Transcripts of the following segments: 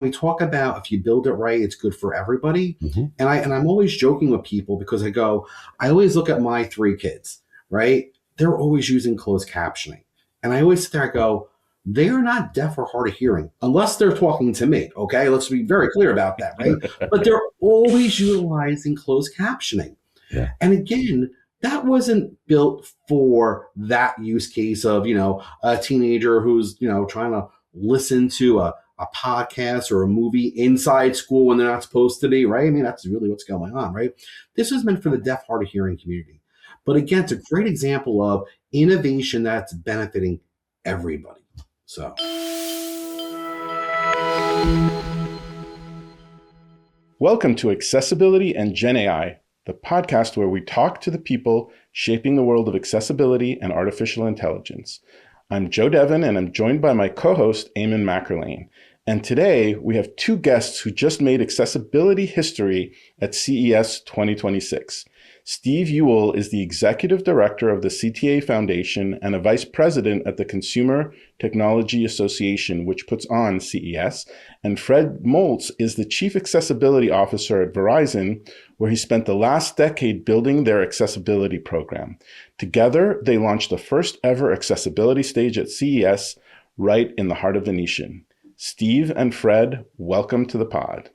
we talk about if you build it right, it's good for everybody. Mm-hmm. And I'm always joking with people because I always look at my three kids, right? They're always using closed captioning. And I always sit there, I go, they are not deaf or hard of hearing unless they're talking to me. Okay. Let's be very clear about that, right? But they're always utilizing closed captioning. Yeah. And again, that wasn't built for that use case of, a teenager who's, trying to listen to a podcast or a movie inside school when they're not supposed to be, right? I mean, that's really what's going on, right? This was meant for the deaf, hard of hearing community. But again, it's a great example of innovation that's benefiting everybody. So. Welcome to Accessibility and Gen AI, the podcast where we talk to the people shaping the world of accessibility and artificial intelligence. I'm Joe Devon, and I'm joined by my co-host, Eamon McErlean. And today, we have two guests who just made accessibility history at CES 2026. Steve Ewell is the Executive Director of the CTA Foundation and a Vice President at the Consumer Technology Association, which puts on CES. And Fred Moltz is the Chief Accessibility Officer at Verizon, where he spent the last decade building their accessibility program. Together, they launched the first ever accessibility stage at CES, right in the heart of Venetian. Steve and Fred, welcome to the pod.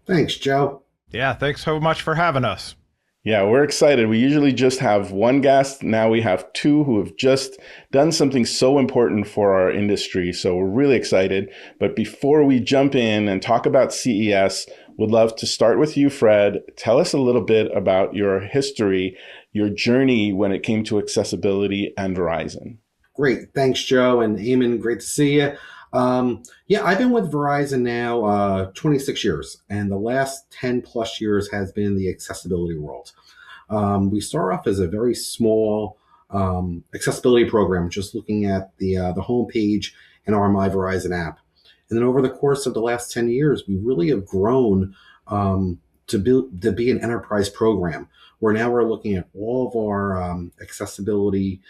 Thanks, Joe. Yeah, thanks so much for having us. Yeah, we're excited. We usually just have one guest. Now we have two who have just done something so important for our industry. So we're really excited. But before we jump in and talk about CES, would love to start with you, Fred. Tell us a little bit about your history, your journey when it came to accessibility and Verizon. Great. Thanks, Joe. And Eamon, great to see you. I've been with Verizon now 26 years, and the last 10 plus years has been in the accessibility world. We start off as a very small accessibility program, just looking at the homepage in our My Verizon app. And then over the course of the last 10 years, we really have grown to be an enterprise program, where now we're looking at all of our accessibility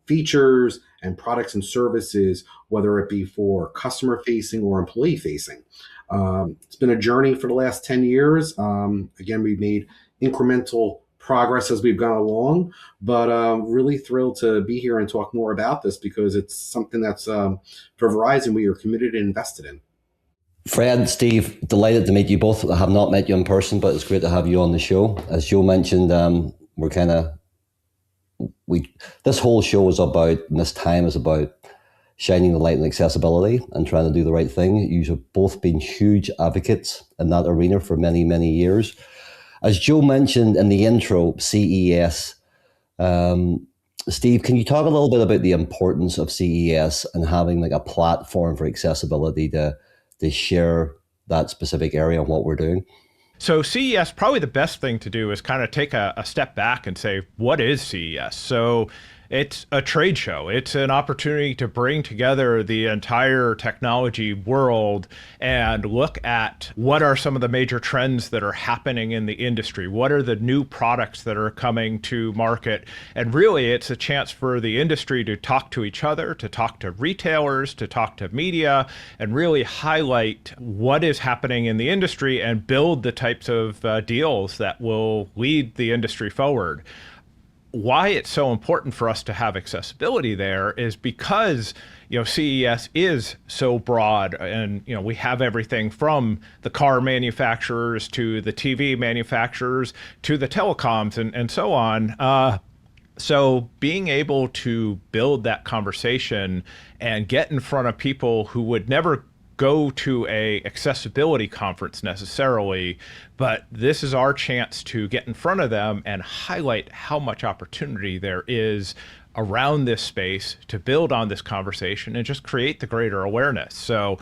features and products and services, whether it be for customer facing or employee facing. It's been a journey for the last 10 years. Again, we've made incremental progress as we've gone along, but really thrilled to be here and talk more about this because it's something that's for Verizon we are committed and invested in. Fred, Steve, delighted to meet you both. I have not met you in person, but it's great to have you on the show. As Joe mentioned, this whole show is about, and this time is about shining the light on accessibility and trying to do the right thing. You have both been huge advocates in that arena for many, many years. As Joe mentioned in the intro, CES, Steve, can you talk a little bit about the importance of CES and having like a platform for accessibility to share that specific area and what we're doing? So CES, probably the best thing to do is kind of take a step back and say, what is CES? So it's a trade show. It's an opportunity to bring together the entire technology world and look at what are some of the major trends that are happening in the industry. What are the new products that are coming to market? And really, it's a chance for the industry to talk to each other, to talk to retailers, to talk to media, and really highlight what is happening in the industry and build the types of deals that will lead the industry forward. Why it's so important for us to have accessibility there is because, CES is so broad, and, we have everything from the car manufacturers to the TV manufacturers to the telecoms and so on. So being able to build that conversation and get in front of people who would never go to a accessibility conference necessarily, but this is our chance to get in front of them and highlight how much opportunity there is around this space to build on this conversation and just create the greater awareness. So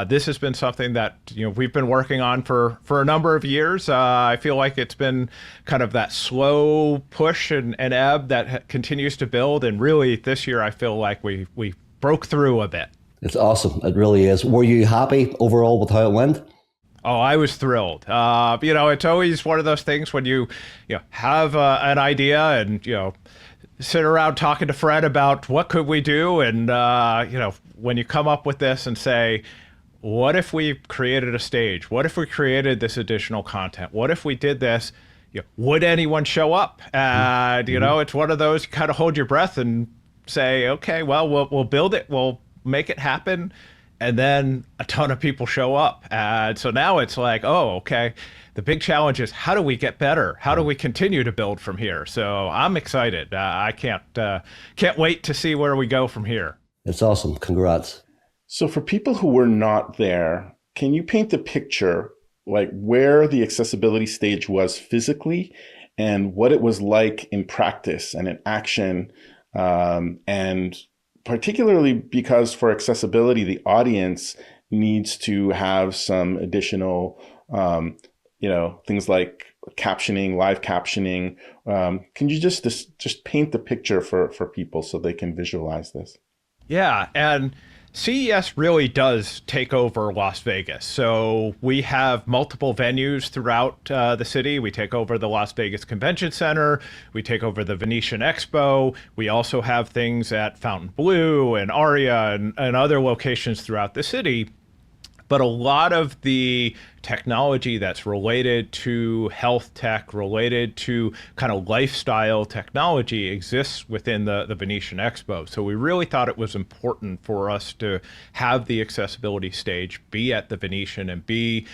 this has been something that we've been working on for a number of years. I feel like it's been kind of that slow push and ebb that continues to build, and really this year I feel like we broke through a bit. It's awesome. It really is. Were you happy overall with how it went? Oh, I was thrilled. It's always one of those things when you have an idea and, sit around talking to Fred about what could we do. And, when you come up with this and say, what if we created a stage? What if we created this additional content? What if we did this? Would anyone show up? And, it's one of those, you kind of hold your breath and say, okay, well, we'll build it. We'll make it happen. And then a ton of people show up. And so now it's like, oh, okay. The big challenge is, how do we get better? How do we continue to build from here? So I'm excited. I can't wait to see where we go from here. It's awesome. Congrats. So for people who were not there, can you paint the picture like where the accessibility stage was physically and what it was like in practice and in action? And particularly because for accessibility, the audience needs to have some additional, things like captioning, live captioning. Can you just paint the picture for people so they can visualize this? Yeah, and CES really does take over Las Vegas. So we have multiple venues throughout the city. We take over the Las Vegas Convention Center. We take over the Venetian Expo. We also have things at Fontainebleau and Aria and other locations throughout the city. But a lot of the technology that's related to health tech, related to kind of lifestyle technology exists within the Venetian Expo. So we really thought it was important for us to have the accessibility stage be at the Venetian and be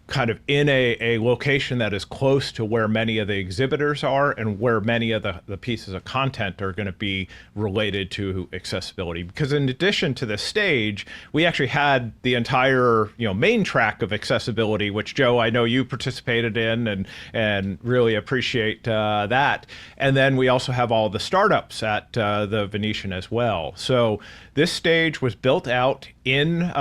kind of in a location that is close to where many of the exhibitors are and where many of the pieces of content are going to be related to accessibility. Because in addition to the stage, we actually had the entire main track of accessibility, which Joe, I know you participated in and really appreciate that. And then we also have all the startups at the Venetian as well. So this stage was built out in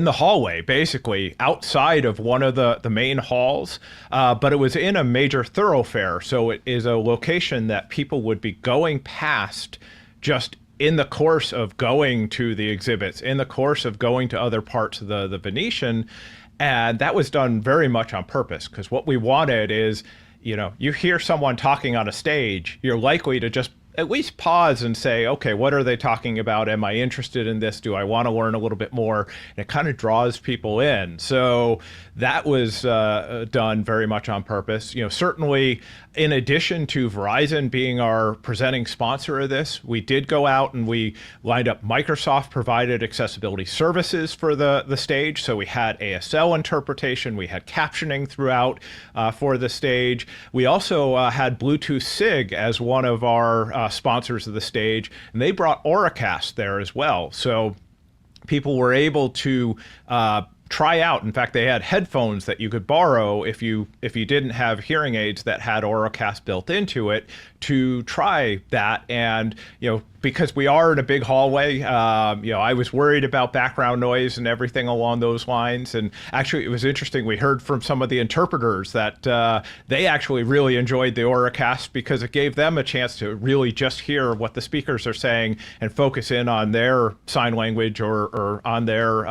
the hallway, basically outside of one of the main halls, but it was in a major thoroughfare. So it is a location that people would be going past just in the course of going to the exhibits, in the course of going to other parts of the Venetian. And that was done very much on purpose, because what we wanted is, you hear someone talking on a stage, you're likely to just at least pause and say, okay, what are they talking about? Am I interested in this? Do I want to learn a little bit more? And it kind of draws people in. So that was done very much on purpose. Certainly in addition to Verizon being our presenting sponsor of this, we did go out and we lined up Microsoft provided accessibility services for the stage. So we had ASL interpretation, we had captioning throughout for the stage. We also had Bluetooth SIG as one of our sponsors of the stage, and they brought Auracast there as well. So people were able to try out. In fact, they had headphones that you could borrow if you didn't have hearing aids that had Auracast built into it, to try that. And because we are in a big hallway, I was worried about background noise and everything along those lines. And actually, it was interesting. We heard from some of the interpreters that they actually really enjoyed the Auracast because it gave them a chance to really just hear what the speakers are saying and focus in on their sign language or on their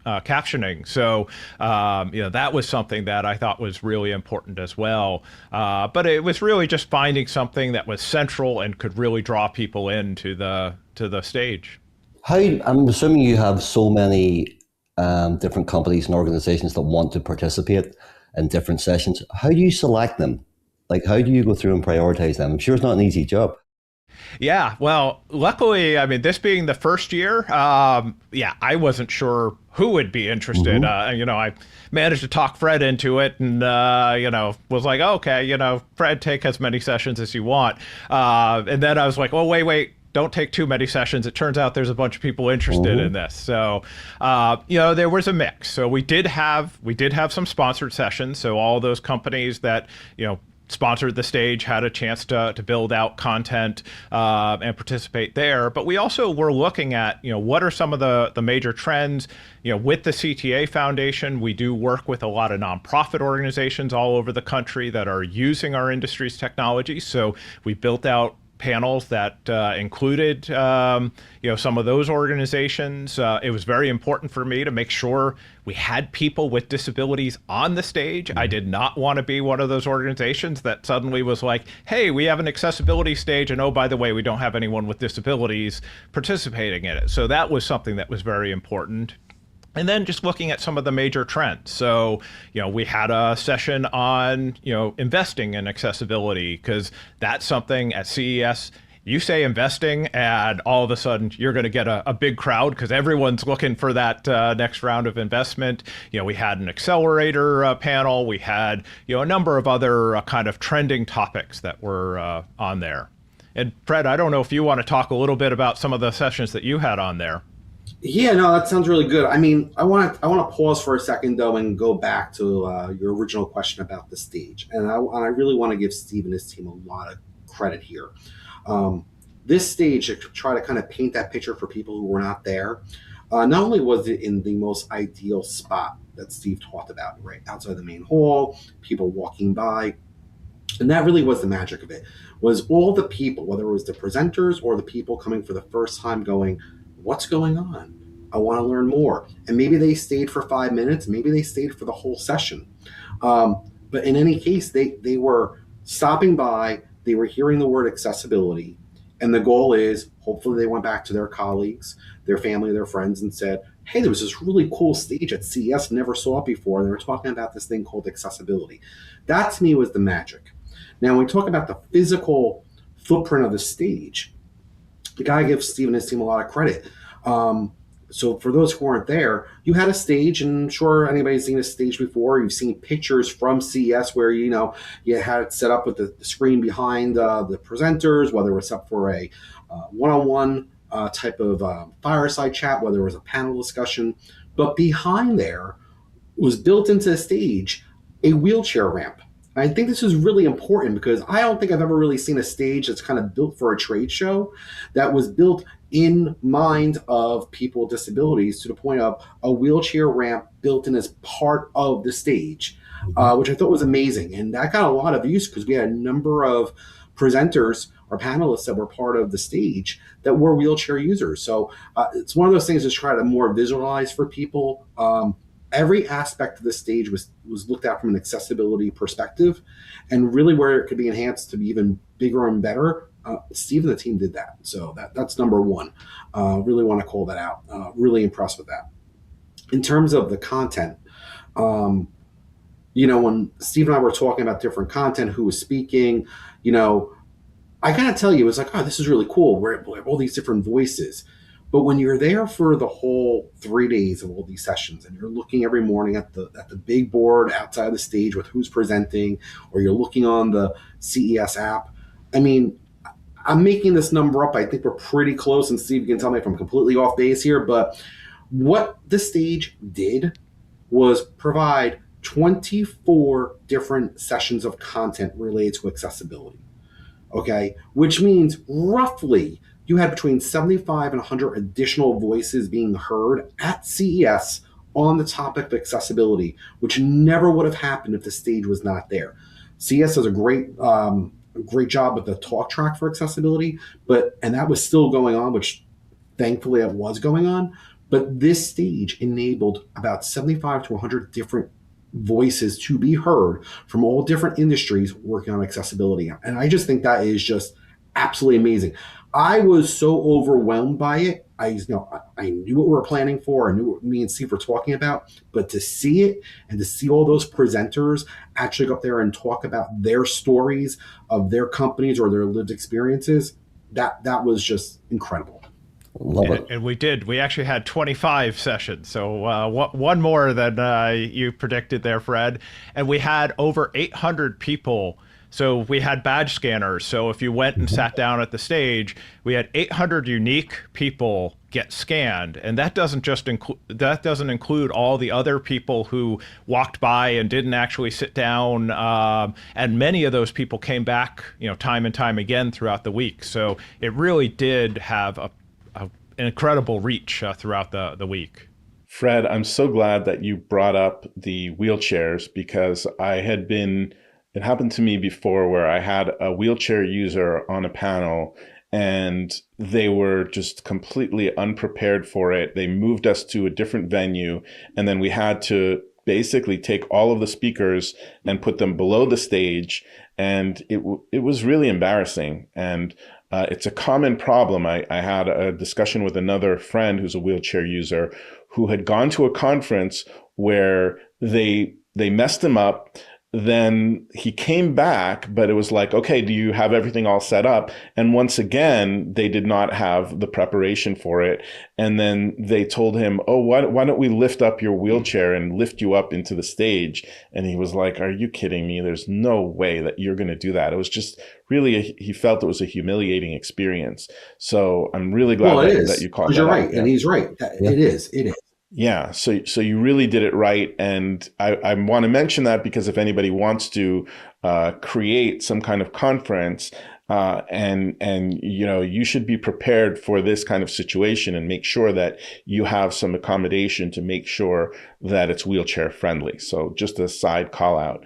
captioning. So, that was something that I thought was really important as well. But it was really just finding something that was central and could really draw people into the stage. I'm assuming you have so many different companies and organizations that want to participate in different sessions. How do you select them? Like, how do you go through and prioritize them? I'm sure it's not an easy job. Yeah, well, luckily, this being the first year, I wasn't sure who would be interested. I managed to talk Fred into it and, was like, okay, Fred, take as many sessions as you want. And then I was like, well, wait, don't take too many sessions. It turns out there's a bunch of people interested in this. So, there was a mix. So we did have some sponsored sessions. So all those companies that, sponsored the stage had a chance to build out content and participate there. But we also were looking at, what are some of the major trends. With the CTA Foundation, we do work with a lot of nonprofit organizations all over the country that are using our industry's technology. So we built out panels that included, some of those organizations. It was very important for me to make sure we had people with disabilities on the stage. I did not want to be one of those organizations that suddenly was like, hey, we have an accessibility stage, and oh, by the way, we don't have anyone with disabilities participating in it. So that was something that was very important. And then just looking at some of the major trends. So, we had a session on, investing in accessibility, because that's something at CES. You say investing, and all of a sudden you're going to get a big crowd because everyone's looking for that next round of investment. We had an accelerator panel. We had, a number of other kind of trending topics that were on there. And Fred, I don't know if you want to talk a little bit about some of the sessions that you had on there. Yeah, no, that sounds really good. I mean, I want to pause for a second though and go back to your original question about the stage, and I really want to give Steve and his team a lot of credit here. This stage, to try to kind of paint that picture for people who were not there, not only was it in the most ideal spot that Steve talked about, right outside the main hall, people walking by, and that really was the magic of it. Was all the people, whether it was the presenters or the people coming for the first time, going, what's going on? I want to learn more. And maybe they stayed for 5 minutes. Maybe they stayed for the whole session. But in any case, they were stopping by. They were hearing the word accessibility. And the goal is, hopefully they went back to their colleagues, their family, their friends, and said, hey, there was this really cool stage at CES, never saw it before. And they were talking about this thing called accessibility. That, to me, was the magic. Now, when we talk about the physical footprint of the stage, the guy gives Steve and his team a lot of credit. So for those who aren't there, you had a stage, and I'm sure anybody's seen a stage before. You've seen pictures from CES where, you had it set up with the screen behind the presenters, whether it was up for a one-on-one type of fireside chat, whether it was a panel discussion. But behind there was built into the stage a wheelchair ramp. I think this is really important because I don't think I've ever really seen a stage that's kind of built for a trade show that was built in mind of people with disabilities, to the point of a wheelchair ramp built in as part of the stage, which I thought was amazing. And that got a lot of use because we had a number of presenters or panelists that were part of the stage that were wheelchair users. So it's one of those things to try to more visualize for people. Every aspect of the stage was looked at from an accessibility perspective, and really where it could be enhanced to be even bigger and better. Steve and the team did that. So that's number one. Really want to call that out. Really impressed with that. In terms of the content, when Steve and I were talking about different content, who was speaking, I gotta tell you, it was like, oh, this is really cool. We have all these different voices. But when you're there for the whole 3 days of all these sessions, and you're looking every morning at the big board outside the stage with who's presenting, or you're looking on the CES app, I mean, I'm making this number up. I think we're pretty close, and Steve, you can tell me if I'm completely off base here, but what the stage did was provide 24 different sessions of content related to accessibility, okay? Which means roughly you had between 75 and 100 additional voices being heard at CES on the topic of accessibility, which never would have happened if the stage was not there. CES does a great job with the talk track for accessibility, and that was still going on, which thankfully it was going on. But this stage enabled about 75 to 100 different voices to be heard from all different industries working on accessibility. And I just think that is just absolutely amazing. I was so overwhelmed by it. I knew what we were planning for. I knew what me and Steve were talking about. But to see it and to see all those presenters actually go up there and talk about their stories of their companies or their lived experiences, that was just incredible. Love it. And we actually had 25 sessions. So one more than you predicted there, Fred. And we had over 800 people. So we had badge scanners. So if you went and sat down at the stage, we had 800 unique people get scanned, and that doesn't include all the other people who walked by and didn't actually sit down. And many of those people came back, time and time again throughout the week. So it really did have an incredible reach throughout the week. Fred, I'm so glad that you brought up the wheelchairs, because it happened to me before where I had a wheelchair user on a panel and they were just completely unprepared for it. They moved us to a different venue, and then we had to basically take all of the speakers and put them below the stage. And it was really embarrassing. And it's a common problem. I had a discussion with another friend who's a wheelchair user who had gone to a conference where they messed him up. Then he came back, but it was like, okay, do you have everything all set up? And once again, they did not have the preparation for it. And then they told him, oh, why don't we lift up your wheelchair and lift you up into the stage? And he was like, are you kidding me? There's no way that you're going to do that. It was just really, he felt it was a humiliating experience. So I'm really glad that you called that You're out. right. And he's right. It is. Yeah, so you really did it right, and I want to mention that because if anybody wants to create some kind of conference, and you should be prepared for this kind of situation and make sure that you have some accommodation to make sure that it's wheelchair friendly. So just a side call out.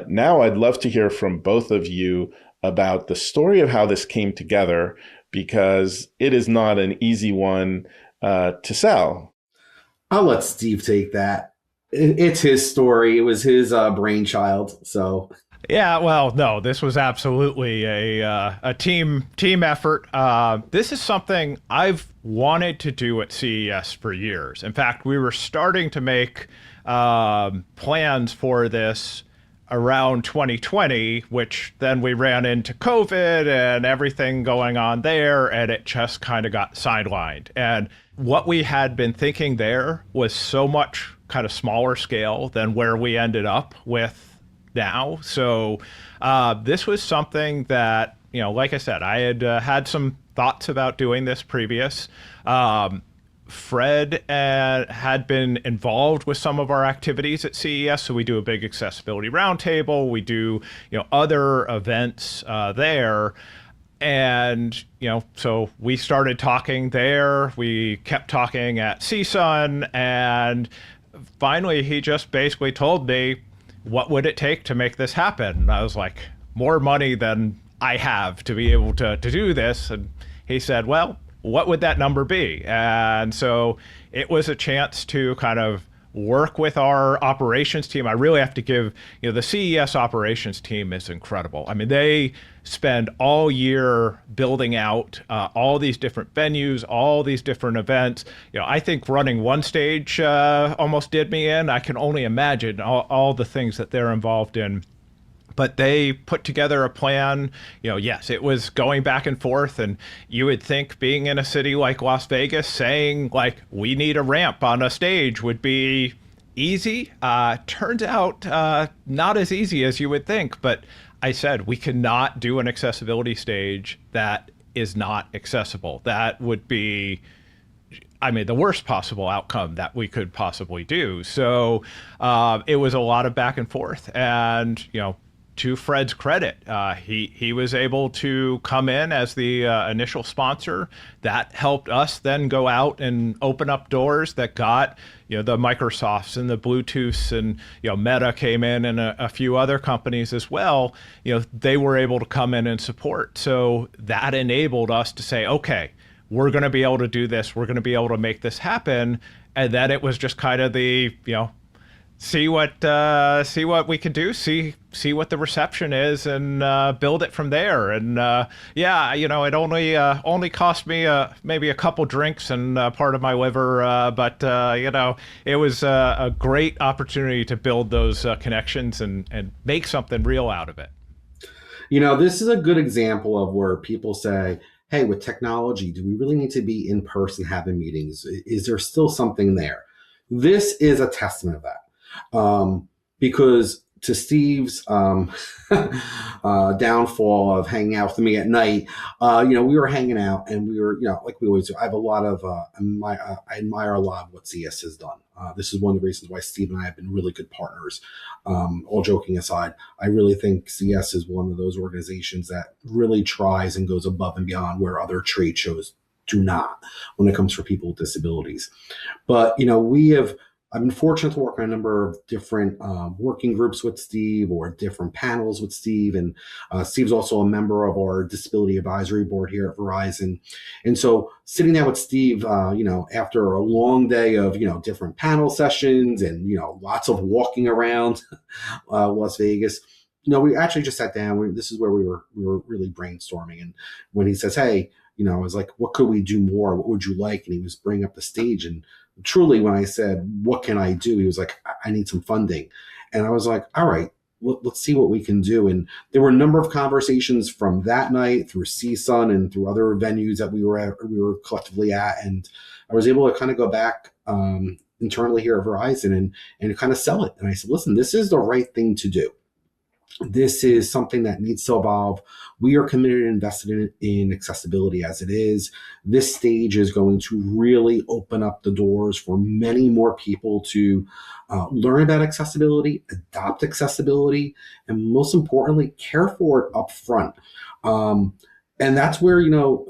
Now I'd love to hear from both of you about the story of how this came together, because it is not an easy one to sell. I'll let Steve take that. It's his story. It was his brainchild. So yeah, well, no, this was absolutely a team effort. This is something I've wanted to do at CES for years. In fact, we were starting to make plans for this around 2020, which then we ran into COVID and everything going on there, and it just kind of got sidelined. And what we had been thinking there was so much kind of smaller scale than where we ended up with now. So this was something that, like I said, I had had some thoughts about doing this previous. Fred had been involved with some of our activities at CES. So we do a big accessibility roundtable. We do, other events there. And, so we started talking there. We kept talking at CSUN. And finally, he just basically told me, what would it take to make this happen? And I was like, more money than I have to be able to do this. And he said, well, what would that number be? And so it was a chance to kind of work with our operations team. I really have to give, the CES operations team is incredible. I mean, they spend all year building out all these different venues, all these different events. I think running one stage almost did me in. I can only imagine all the things that they're involved in. But they put together a plan. Yes, it was going back and forth. And you would think being in a city like Las Vegas, saying like, we need a ramp on a stage would be easy. Turns out not as easy as you would think. But I said, we cannot do an accessibility stage that is not accessible. That would be, the worst possible outcome that we could possibly do. So it was a lot of back and forth. And, to Fred's credit, he was able to come in as the initial sponsor. That helped us then go out and open up doors that got, the Microsofts and the Bluetooths, and, Meta came in, and a few other companies as well. They were able to come in and support. So that enabled us to say, okay, we're going to be able to do this. We're going to be able to make this happen. And then it was just kind of the, see what we can do, see what the reception is, and build it from there. And it only cost me maybe a couple drinks and part of my liver, but it was a great opportunity to build those connections and make something real out of it. This is a good example of where people say, hey, with technology, do we really need to be in person having meetings? Is there still something there? This is a testament of that. Because to Steve's downfall of hanging out with me at night, we were hanging out, and we were, like we always do. I have a lot of, I admire a lot of what CS has done. This is one of the reasons why Steve and I have been really good partners. All joking aside, I really think CS is one of those organizations that really tries and goes above and beyond where other trade shows do not when it comes for people with disabilities. But, I've been fortunate to work on a number of different working groups with Steve, or different panels with Steve. And Steve's also a member of our disability advisory board here at Verizon. And so sitting down with Steve, after a long day of, different panel sessions and, lots of walking around Las Vegas, we actually just sat down. This is where we were really brainstorming. And when he says, hey, I was like, what could we do more? What would you like? And he was bringing up the stage, and truly, when I said, what can I do? He was like, I need some funding. And I was like, all right, let's see what we can do. And there were a number of conversations from that night through CSUN and through other venues that we were collectively at. And I was able to kind of go back internally here at Verizon and kind of sell it. And I said, listen, this is the right thing to do. This is something that needs to evolve. We are committed and invested in accessibility as it is. This stage is going to really open up the doors for many more people to learn about accessibility, adopt accessibility, and most importantly, care for it up front. And that's where,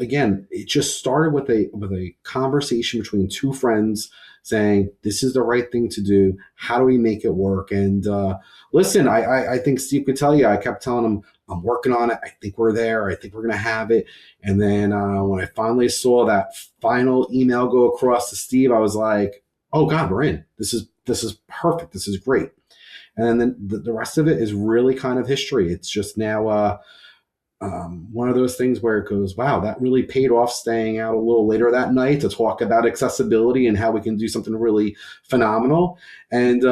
again, it just started with a conversation between two friends saying, this is the right thing to do. How do we make it work? And listen, I think Steve could tell you, I kept telling him, I'm working on it. I think we're there. I think we're going to have it. And then when I finally saw that final email go across to Steve, I was like, oh God, we're in. This is perfect. This is great. And then the rest of it is really kind of history. It's just now one of those things where it goes, wow, that really paid off staying out a little later that night to talk about accessibility and how we can do something really phenomenal. And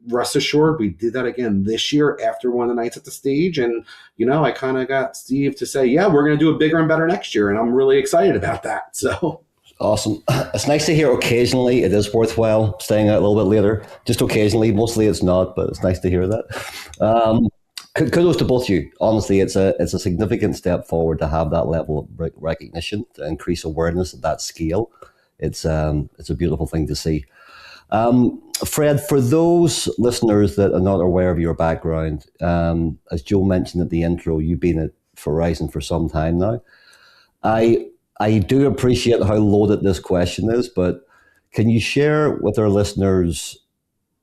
rest assured, we did that again this year after one of the nights at the stage. And, I kind of got Steve to say, yeah, we're going to do it bigger and better next year. And I'm really excited about that. So awesome. It's nice to hear occasionally it is worthwhile staying out a little bit later, just occasionally. Mostly it's not, but it's nice to hear that. Kudos to both of you. Honestly, it's a significant step forward to have that level of recognition, to increase awareness at that scale. It's a beautiful thing to see. Fred, for those listeners that are not aware of your background, as Joe mentioned at the intro, you've been at Verizon for some time now. I do appreciate how loaded this question is, but can you share with our listeners,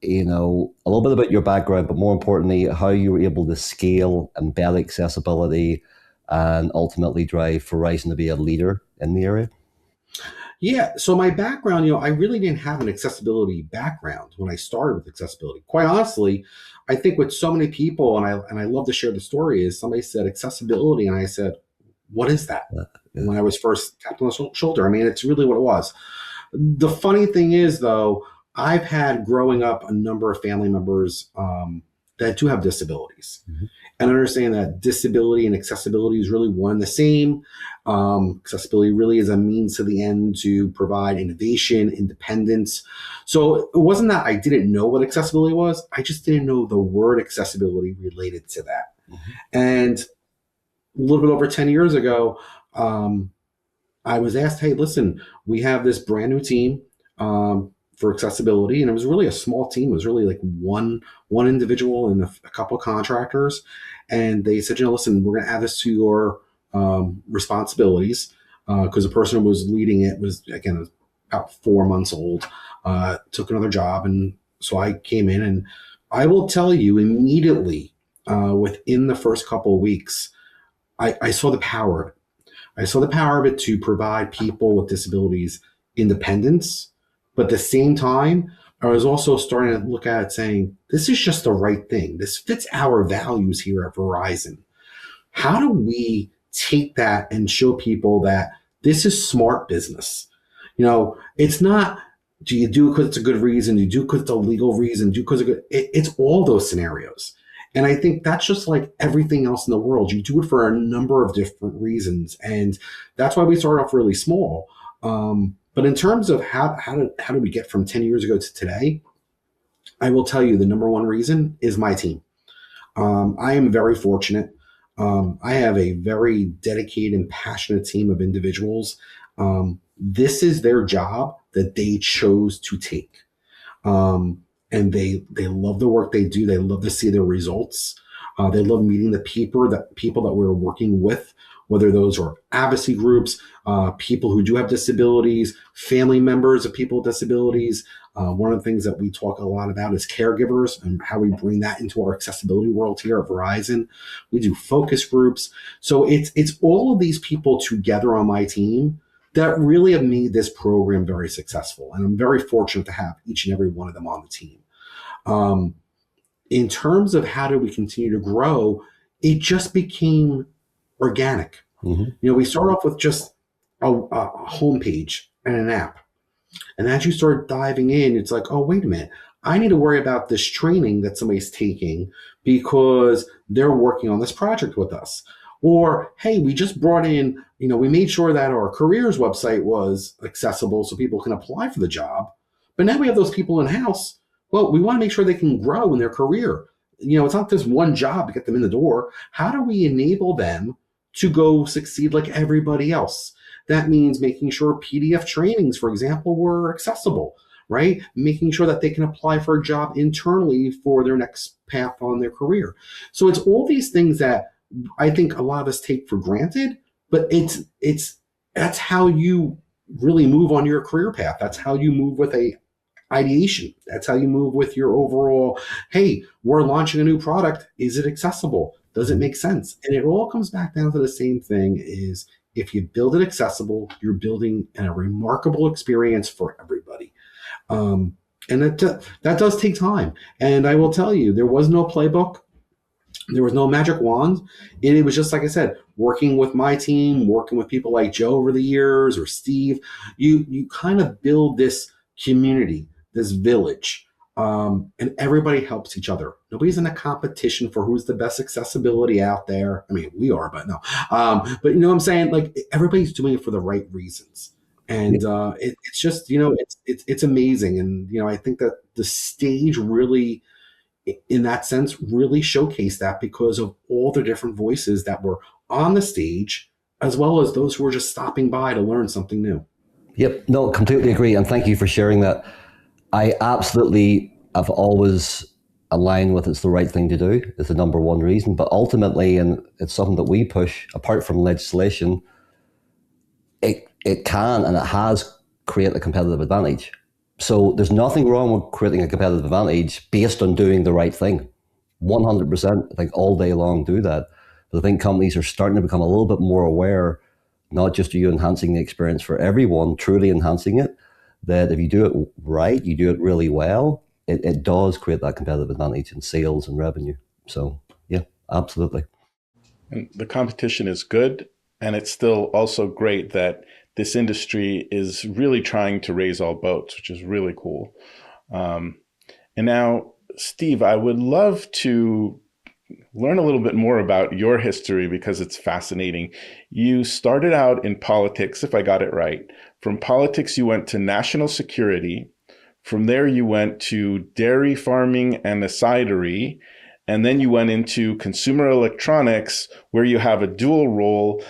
a little bit about your background, but more importantly, how you were able to scale, embed accessibility, and ultimately drive Verizon to be a leader in the area? Yeah. So my background, I really didn't have an accessibility background when I started with accessibility. Quite honestly, I think with so many people, and I love to share the story, is somebody said accessibility, and I said, what is that? When I was first tapped on the shoulder. I mean, it's really what it was. The funny thing is, though, I've had growing up a number of family members that do have disabilities. Mm-hmm. And understand that disability and accessibility is really one and the same. Accessibility really is a means to the end to provide innovation, independence. So it wasn't that I didn't know what accessibility was. I just didn't know the word accessibility related to that. Mm-hmm. And a little bit over 10 years ago, I was asked, hey, listen, we have this brand new team for accessibility. And it was really a small team. It was really like one individual and a couple of contractors. And they said, listen, we're going to add this to your responsibilities, because the person who was leading it was, again, about 4 months old, took another job. And so I came in, and I will tell you immediately, within the first couple of weeks, I saw the power of it. I saw the power of it to provide people with disabilities independence. But at the same time, I was also starting to look at it saying, this is just the right thing. This fits our values here at Verizon. How do we take that and show people that this is smart business? It's not, do you do it because it's a good reason? Do you do it because it's a legal reason? Do you because it's all those scenarios. And I think that's just like everything else in the world. You do it for a number of different reasons. And that's why we started off really small. But in terms of how do we get from 10 years ago to today, I will tell you the number one reason is my team. I am very fortunate. I have a very dedicated and passionate team of individuals. This is their job that they chose to take. And they love the work they do. They love to see their results. They love meeting the people that we're working with, whether those are advocacy groups, people who do have disabilities, family members of people with disabilities. One of the things that we talk a lot about is caregivers and how we bring that into our accessibility world here at Verizon. We do focus groups. So it's all of these people together on my team that really have made this program very successful. And I'm very fortunate to have each and every one of them on the team. In terms of how do we continue to grow, it just became organic. Mm-hmm. We start off with just a homepage and an app. And as you start diving in, it's like, oh, wait a minute. I need to worry about this training that somebody's taking because they're working on this project with us. Or, hey, we just brought in, we made sure that our careers website was accessible so people can apply for the job. But now we have those people in house. Well, we want to make sure they can grow in their career. It's not just one job to get them in the door. How do we enable them to go succeed like everybody else? That means making sure PDF trainings, for example, were accessible, right? Making sure that they can apply for a job internally for their next path on their career. So it's all these things that I think a lot of us take for granted, but that's how you really move on your career path. That's how you move with a ideation. That's how you move with your overall, hey, we're launching a new product. Is it accessible? Does it make sense? And it all comes back down to the same thing is if you build it accessible, you're building a remarkable experience for everybody. And that does take time. And I will tell you, there was no playbook. There was no magic wand. It was just, like I said, working with my team, working with people like Joe over the years or Steve. You kind of build this community, this village, and everybody helps each other. Nobody's in a competition for who's the best accessibility out there. I mean, we are, but no. But you know what I'm saying? Like everybody's doing it for the right reasons. And it's just, it's amazing. And, I think that the stage really, in that sense, really showcased that because of all the different voices that were on the stage, as well as those who were just stopping by to learn something new. Yep, no, completely agree. And thank you for sharing that. I absolutely have always aligned with it's the right thing to do. It's the number one reason. But ultimately, and it's something that we push, apart from legislation, it can and it has created a competitive advantage. So there's nothing wrong with creating a competitive advantage based on doing the right thing. 100%, I think all day long do that. But I think companies are starting to become a little bit more aware, not just are you enhancing the experience for everyone, truly enhancing it, that if you do it right, you do it really well, it does create that competitive advantage in sales and revenue. So yeah, absolutely. And the competition is good. And it's still also great that this industry is really trying to raise all boats, which is really cool. And now, Steve, I would love to learn a little bit more about your history because it's fascinating. You started out in politics, if I got it right. From politics, you went to national security. From there, you went to dairy farming and a cidery. And then you went into consumer electronics, where you have a dual role,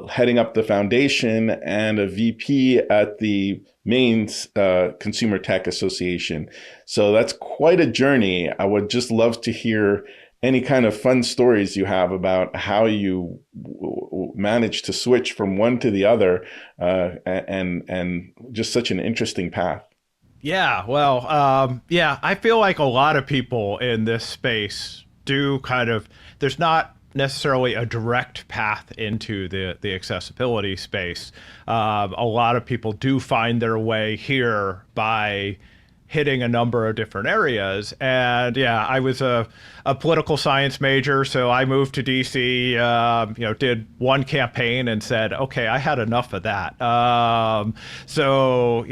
heading up the foundation and a VP at the main Consumer Tech Association. So that's quite a journey. I would just love to hear any kind of fun stories you have about how you managed to switch from one to the other, and just such an interesting path. Yeah, well, I feel like a lot of people in this space do there's not necessarily a direct path into the accessibility space. A lot of people do find their way here by hitting a number of different areas. And yeah, I was a political science major, so I moved to DC, did one campaign and said, okay, I had enough of that. So,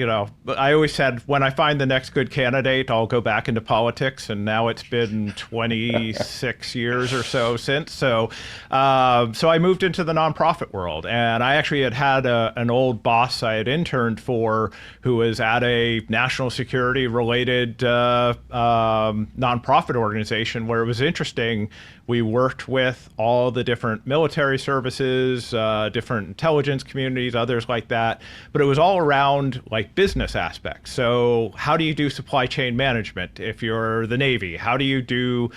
I always said, when I find the next good candidate, I'll go back into politics. And now it's been 26 years or so since. So I moved into the nonprofit world, and I actually had an old boss I had interned for who was at a national security related nonprofit organization where it was interesting. We worked with all the different military services, different intelligence communities, others like that, but it was all around like business aspects. So how do you do supply chain management if you're the Navy? How do you do,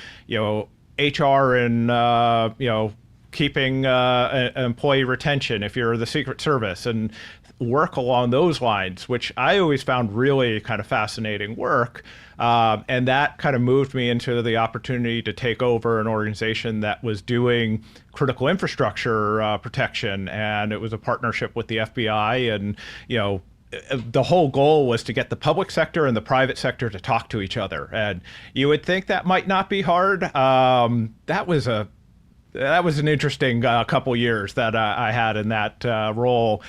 HR and, keeping employee retention if you're the Secret Service, and work along those lines, which I always found really kind of fascinating work. And that kind of moved me into the opportunity to take over an organization that was doing critical infrastructure protection. And it was a partnership with the FBI. And, the whole goal was to get the public sector and the private sector to talk to each other. And you would think that might not be hard. That was an interesting couple years that I had in that role.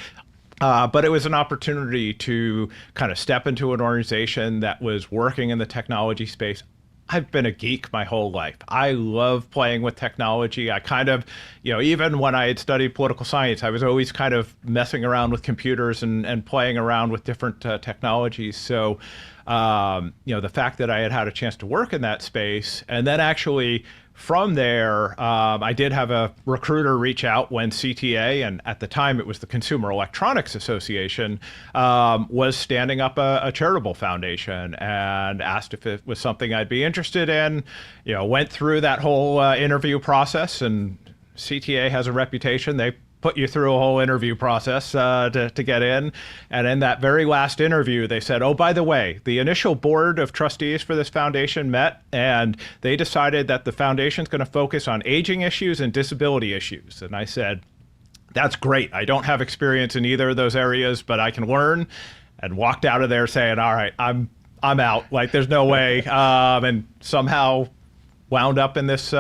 But it was an opportunity to kind of step into an organization that was working in the technology space. I've been a geek my whole life. I love playing with technology. I kind of, even when I had studied political science, I was always kind of messing around with computers and playing around with different technologies. So, the fact that I had had a chance to work in that space, and then actually from there, I did have a recruiter reach out when CTA, and at the time it was the Consumer Electronics Association, was standing up a charitable foundation, and asked if it was something I'd be interested in. Went through that whole interview process, and CTA has a reputation. They put you through a whole interview process to get in. And in that very last interview, they said, oh, by the way, the initial board of trustees for this foundation met, and they decided that the foundation's going to focus on aging issues and disability issues. And I said, that's great. I don't have experience in either of those areas, but I can learn. And walked out of there saying, all right, I'm out. Like, there's no way. And somehow wound up in this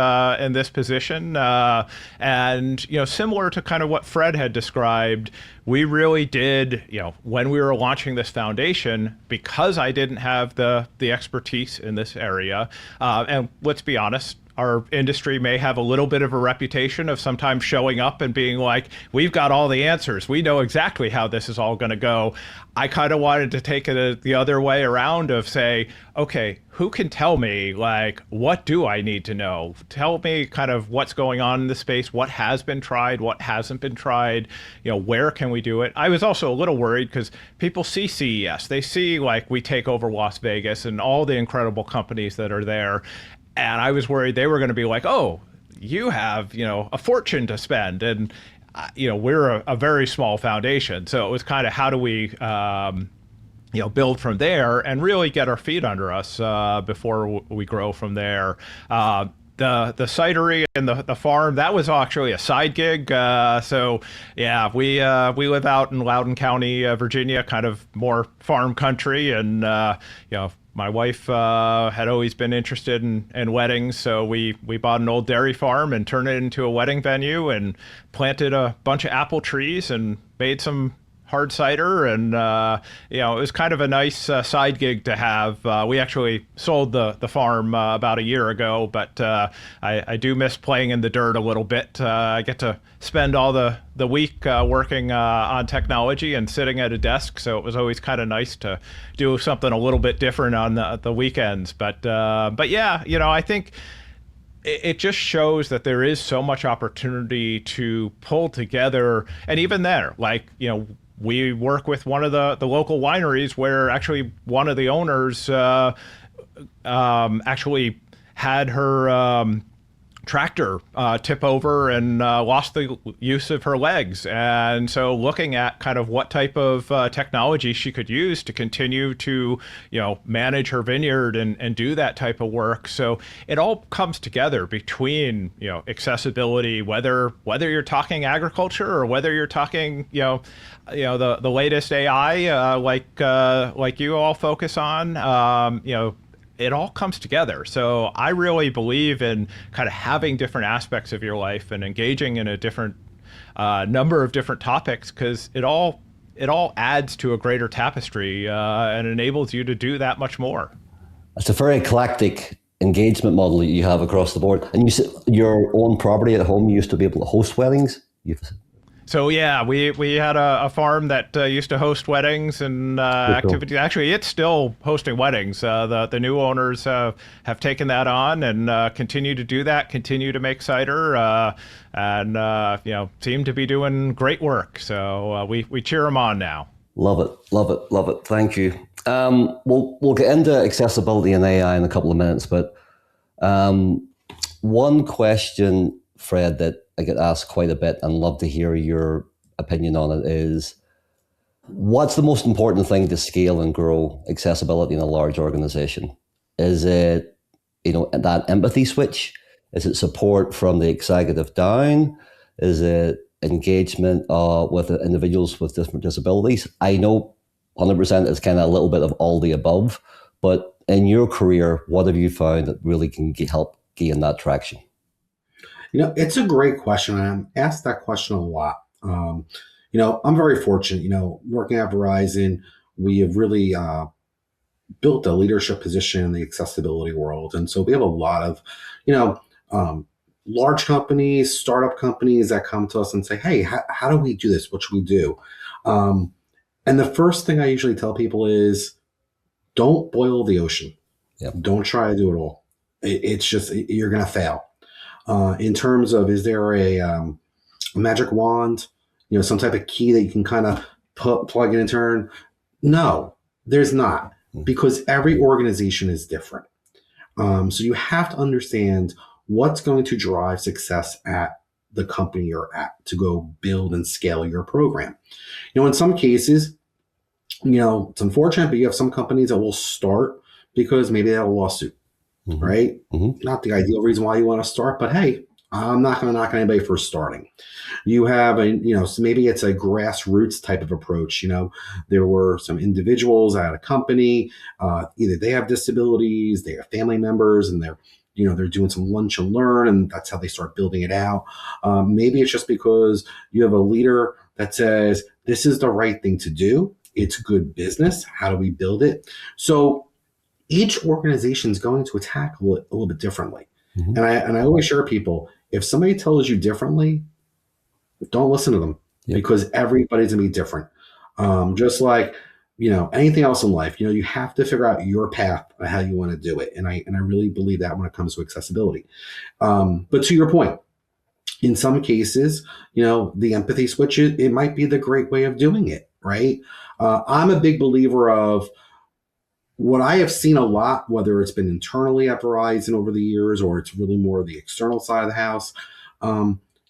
position, and similar to kind of what Fred had described, we really did, when we were launching this foundation, because I didn't have the expertise in this area, and let's be honest, our industry may have a little bit of a reputation of sometimes showing up and being like, we've got all the answers. We know exactly how this is all going to go. I kind of wanted to take it the other way around of say, okay, who can tell me, like, what do I need to know? Tell me kind of what's going on in the space, what has been tried, what hasn't been tried, where can we do it? I was also a little worried because people see CES. They see, like, we take over Las Vegas and all the incredible companies that are there. And I was worried they were going to be like, oh, you have, a fortune to spend. And, we're a very small foundation. So it was kind of, how do we, build from there and really get our feet under us before we grow from there. The cidery and the farm, that was actually a side gig. So yeah, we live out in Loudoun County, Virginia, kind of more farm country. And, my wife had always been interested in weddings, so we bought an old dairy farm and turned it into a wedding venue and planted a bunch of apple trees and made some hard cider. And it was kind of a nice side gig to have. We actually sold the farm about a year ago, but I do miss playing in the dirt a little bit. I get to spend all the week working on technology and sitting at a desk, so it was always kind of nice to do something a little bit different on the weekends. But yeah, I think it just shows that there is so much opportunity to pull together. And even there, like, we work with one of the local wineries where actually one of the owners actually had her tractor tip over and lost the use of her legs. And so looking at kind of what type of technology she could use to continue to, manage her vineyard and do that type of work. So it all comes together between, accessibility, whether you're talking agriculture or whether you're talking, the latest AI, like you all focus on, it all comes together. So I really believe in kind of having different aspects of your life and engaging in a different number of different topics, because it all adds to a greater tapestry and enables you to do that much more. It's a very eclectic engagement model that you have across the board. And you said your own property at home, you used to be able to host weddings. So yeah, we had a farm that used to host weddings and activities. Actually, it's still hosting weddings. The new owners have taken that on and continue to do that, continue to make cider, and seem to be doing great work. So we cheer them on now. Love it. Thank you. We'll get into accessibility and AI in a couple of minutes, but one question, Fred, that I get asked quite a bit and love to hear your opinion on it is, what's the most important thing to scale and grow accessibility in a large organization? Is it, that empathy switch? Is it support from the executive down? Is it engagement with individuals with different disabilities? I know 100% is kind of a little bit of all the above, but in your career, what have you found that really can help gain that traction? It's a great question. I'm asked that question a lot. I'm very fortunate, working at Verizon, we have really built a leadership position in the accessibility world. And so we have a lot of, large companies, startup companies that come to us and say, hey, how do we do this? What should we do? And the first thing I usually tell people is don't boil the ocean. Yep. Don't try to do it all. It's just, you're going to fail. In terms of, is there a magic wand, some type of key that you can kind of plug in and turn? No, there's not, because every organization is different. So you have to understand what's going to drive success at the company you're at to go build and scale your program. In some cases, it's unfortunate, but you have some companies that will start because maybe they have a lawsuit, right? Not the ideal reason why you want to start, but hey, I'm not going to knock anybody for starting. You have so maybe it's a grassroots type of approach. There were some individuals at a company, either they have disabilities, they have family members, and they're doing some lunch and learn, and that's how they start building it out. Maybe it's just because you have a leader that says, this is the right thing to do. It's good business. How do we build it? So each organization is going to attack a little bit differently. And I always share people, if somebody tells you differently, don't listen to them, because everybody's going to be different. Just like, anything else in life, you have to figure out your path on how you want to do it. And I really believe that when it comes to accessibility. But to your point, in some cases, the empathy switch, it might be the great way of doing it, right? I'm a big believer of what I have seen a lot, whether it's been internally at Verizon over the years, or it's really more the external side of the house.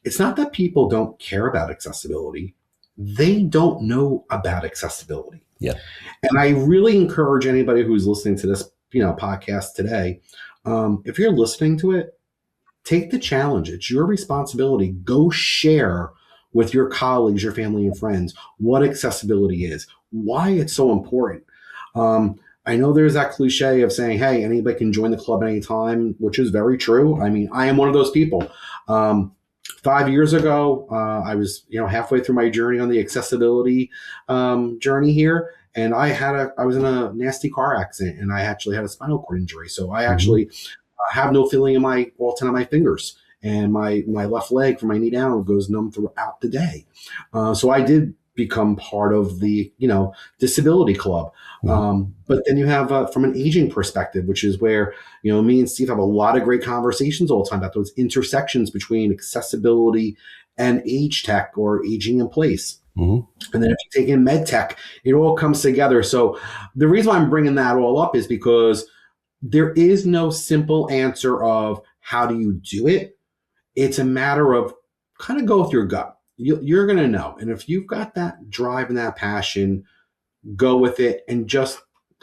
It's not that people don't care about accessibility. They don't know about accessibility. Yeah. And I really encourage anybody who's listening to this, podcast today, if you're listening to it, take the challenge. It's your responsibility. Go share with your colleagues, your family and friends, what accessibility is, why it's so important. I know there's that cliche of saying, hey, anybody can join the club anytime, which is very true. I mean, I am one of those people. 5 years ago, I was, halfway through my journey on the accessibility journey here, and I was in a nasty car accident, and I actually had a spinal cord injury. So I actually have no feeling in all 10 of my fingers, and my left leg from my knee down goes numb throughout the day. So I did become part of the, disability club. But then you have from an aging perspective, which is where, me and Steve have a lot of great conversations all the time about those intersections between accessibility and age tech or aging in place. And then if you take in med tech, it all comes together. So the reason why I'm bringing that all up is because there is no simple answer of how do you do it. It's a matter of kind of go with your gut. You're going to know. And if you've got that drive and that passion, go with it. And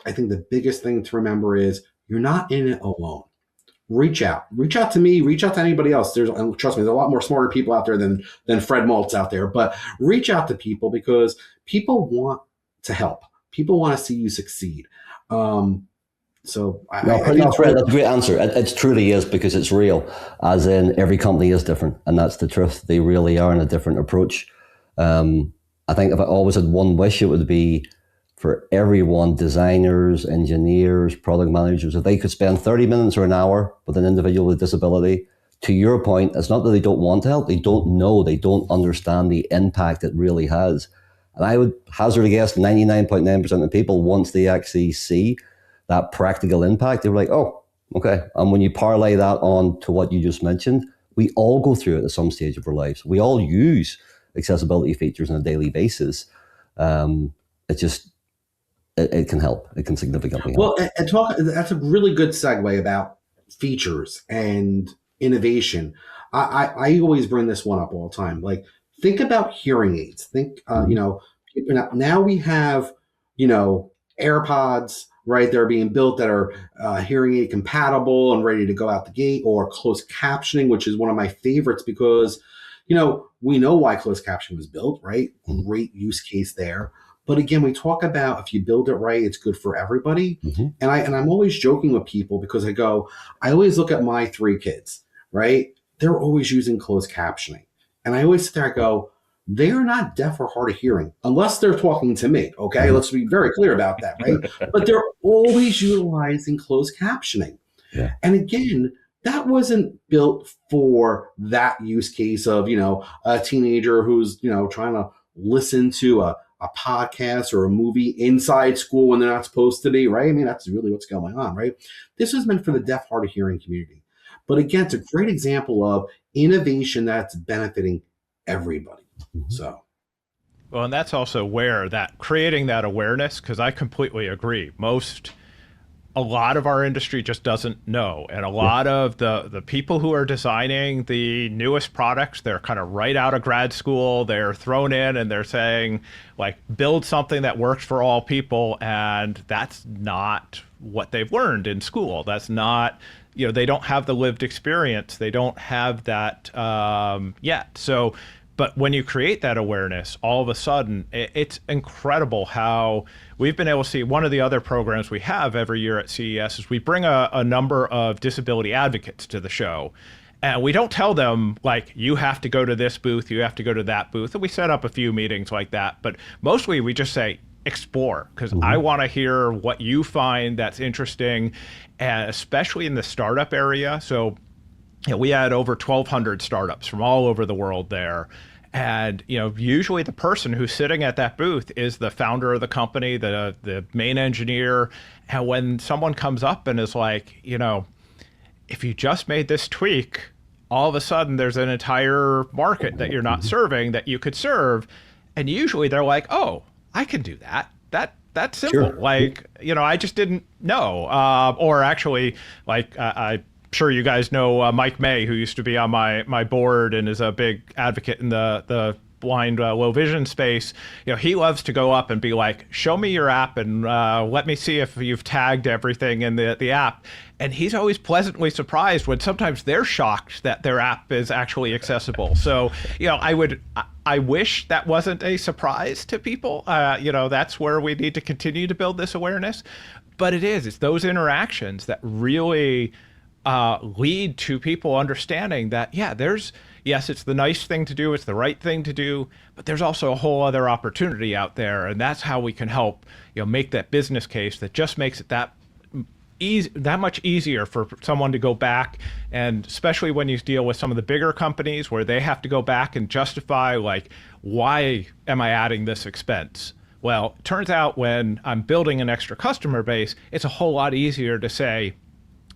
I think the biggest thing to remember is you're not in it alone. Reach out to me, reach out to anybody else. And trust me, there's a lot more smarter people out there than Fred Moltz out there, but reach out to people, because people want to help. People want to see you succeed. Fred, that's a great answer. It truly is, because it's real, as in every company is different, and that's the truth. They really are in a different approach. I think if I always had one wish, it would be for everyone, designers, engineers, product managers, if they could spend 30 minutes or an hour with an individual with disability. To your point, it's not that they don't want to help, they don't know, they don't understand the impact it really has. And I would hazard a guess 99.9% of people, once they actually see that practical impact, they were like, oh, okay. And when you parlay that on to what you just mentioned, we all go through it at some stage of our lives. We all use accessibility features on a daily basis. It can help. It can significantly help. Well, that's a really good segue about features and innovation. I always bring this one up all the time. Like, think about hearing aids. Think, now we have, AirPods, right? They're being built that are hearing aid compatible and ready to go out the gate, or closed captioning, which is one of my favorites because, we know why closed captioning was built, right? Great use case there. But again, we talk about if you build it right, it's good for everybody. And I'm always joking with people because I always look at my 3 kids, right? They're always using closed captioning. And I always sit there, I go, they are not deaf or hard of hearing unless they're talking to me. Okay, let's be very clear about that, right? But they're always utilizing closed captioning. Yeah. And again, that wasn't built for that use case of, a teenager who's, trying to listen to a podcast or a movie inside school when they're not supposed to be, right? I mean, that's really what's going on, right? This was meant for the deaf, hard of hearing community. But again, it's a great example of innovation that's benefiting everybody. So. Well, and that's also where that creating that awareness, because I completely agree. A lot of our industry just doesn't know. And a lot of the people who are designing the newest products, they're kind of right out of grad school. They're thrown in and they're saying, like, build something that works for all people. And that's not what they've learned in school. That's not, they don't have the lived experience. They don't have that yet. So, but when you create that awareness, all of a sudden, it's incredible how we've been able to see. One of the other programs we have every year at CES is we bring a number of disability advocates to the show. And we don't tell them, like, you have to go to this booth, you have to go to that booth. And we set up a few meetings like that. But mostly we just say, explore, because I want to hear what you find that's interesting, and especially in the startup area. So we had over 1,200 startups from all over the world there. And, usually the person who's sitting at that booth is the founder of the company, the main engineer. And when someone comes up and is like, if you just made this tweak, all of a sudden there's an entire market that you're not serving that you could serve. And usually they're like, oh, I can do that. That's simple. Sure. Like, I just didn't know. Or actually, like, I'm sure you guys know Mike May, who used to be on my board and is a big advocate in the blind low vision space. He loves to go up and be like, show me your app and let me see if you've tagged everything in the app. And he's always pleasantly surprised when sometimes they're shocked that their app is actually accessible. So, I wish that wasn't a surprise to people. That's where we need to continue to build this awareness. But it's those interactions that really lead to people understanding that, yes, it's the nice thing to do, it's the right thing to do, but there's also a whole other opportunity out there. And that's how we can help, make that business case that just makes it that much easier for someone to go back. And especially when you deal with some of the bigger companies where they have to go back and justify, like, why am I adding this expense? Well, it turns out when I'm building an extra customer base, it's a whole lot easier to say,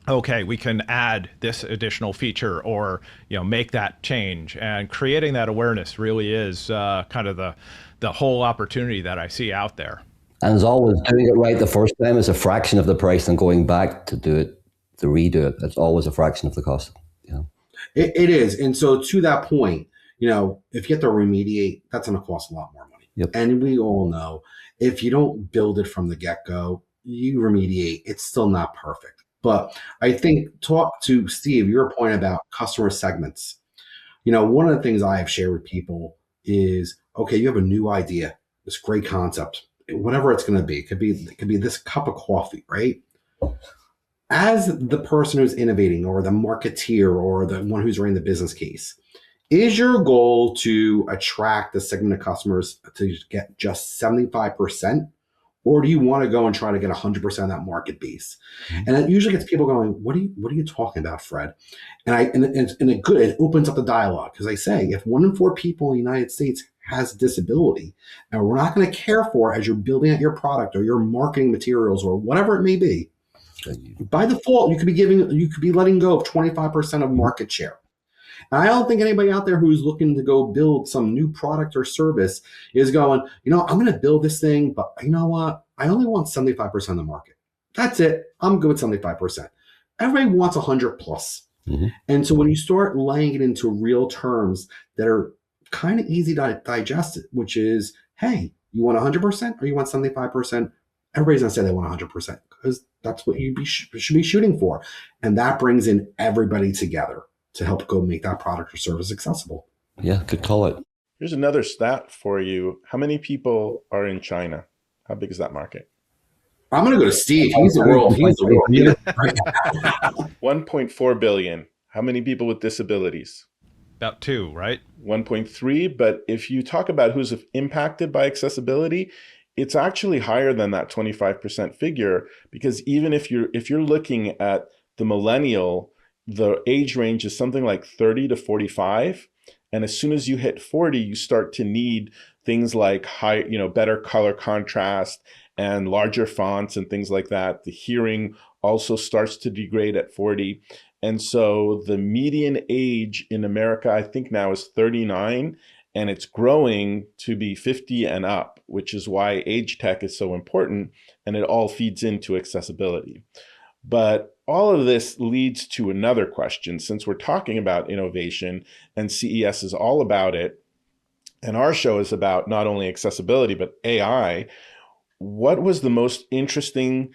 okay, we can add this additional feature or, make that change. And creating that awareness really is kind of the whole opportunity that I see out there. And as always, doing it right the first time is a fraction of the price than going back to redo it. It's always a fraction of the cost. Yeah, it is. And so to that point, if you have to remediate, that's going to cost a lot more money. Yep. And we all know if you don't build it from the get-go, you remediate, it's still not perfect. But I think, talk to Steve, your point about customer segments. One of the things I have shared with people is, okay, you have a new idea, this great concept, whatever it's going to be. It could be this cup of coffee, right? As the person who's innovating or the marketeer or the one who's running the business case, is your goal to attract the segment of customers to get just 75%? Or do you want to go and try to get 100% of that market base? And that usually gets people going, what are you talking about, Fred? And it opens up the dialogue, because I say, if 1 in 4 people in the United States has a disability, and we're not going to care for as you're building out your product or your marketing materials or whatever it may be, by default, you could be letting go of 25% of market share. And I don't think anybody out there who's looking to go build some new product or service is going, I'm going to build this thing, but you know what? I only want 75% of the market. That's it. I'm good with 75%. Everybody wants 100 plus. Mm-hmm. And so when you start laying it into real terms that are kind of easy to digest, which is, hey, you want 100% or you want 75%? Everybody's going to say they want 100% because that's what you should be shooting for. And that brings in everybody together to help go make that product or service accessible. Yeah, good call it. Here's another stat for you. How many people are in China? How big is that market? I'm going to go to Steve. He's the world. 1.4 billion. How many people with disabilities? about 2, right? 1.3. But if you talk about who's impacted by accessibility, it's actually higher than that 25% figure, because even if you're looking at the millennial, the age range is something like 30 to 45. And as soon as you hit 40, you start to need things like better color contrast and larger fonts and things like that. The hearing also starts to degrade at 40. And so the median age in America, I think now, is 39, and it's growing to be 50 and up, which is why age tech is so important, and it all feeds into accessibility. But all of this leads to another question. Since we're talking about innovation and CES is all about it, and our show is about not only accessibility, but AI, what was the most interesting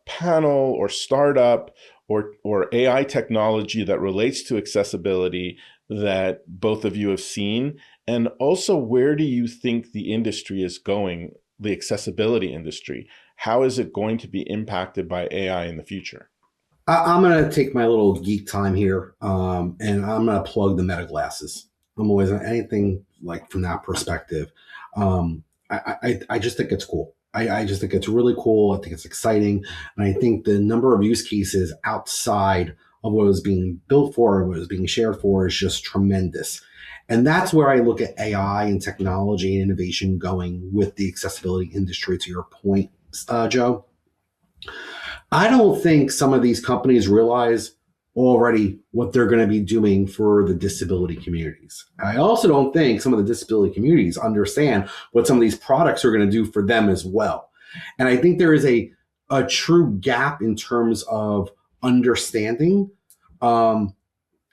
panel or startup or AI technology that relates to accessibility that both of you have seen? And also, where do you think the industry is going, the accessibility industry? How is it going to be impacted by AI in the future? I'm going to take my little geek time here, and I'm going to plug the meta glasses. I'm always on anything like from that perspective. I just think it's cool. I just think it's really cool. I think it's exciting. And I think the number of use cases outside of what it was being built for and what it was being shared for is just tremendous. And that's where I look at AI and technology and innovation going with the accessibility industry, to your point, Joe. I don't think some of these companies realize already what they're going to be doing for the disability communities. I also don't think some of the disability communities understand what some of these products are going to do for them as well. And I think there is a true gap in terms of understanding. And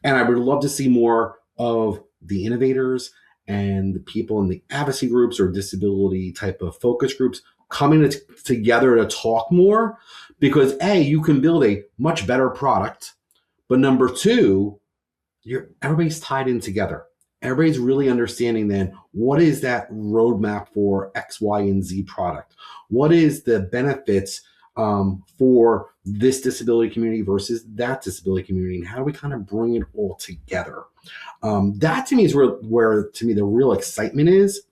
I would love to see more of the innovators and the people in the advocacy groups or disability type of focus groups coming together to talk more, because A, you can build a much better product. But number two, everybody's tied in together. Everybody's really understanding then what is that roadmap for X, Y, and Z product? What is the benefits for this disability community versus that disability community? And how do we kind of bring it all together? That to me is where to me the real excitement is,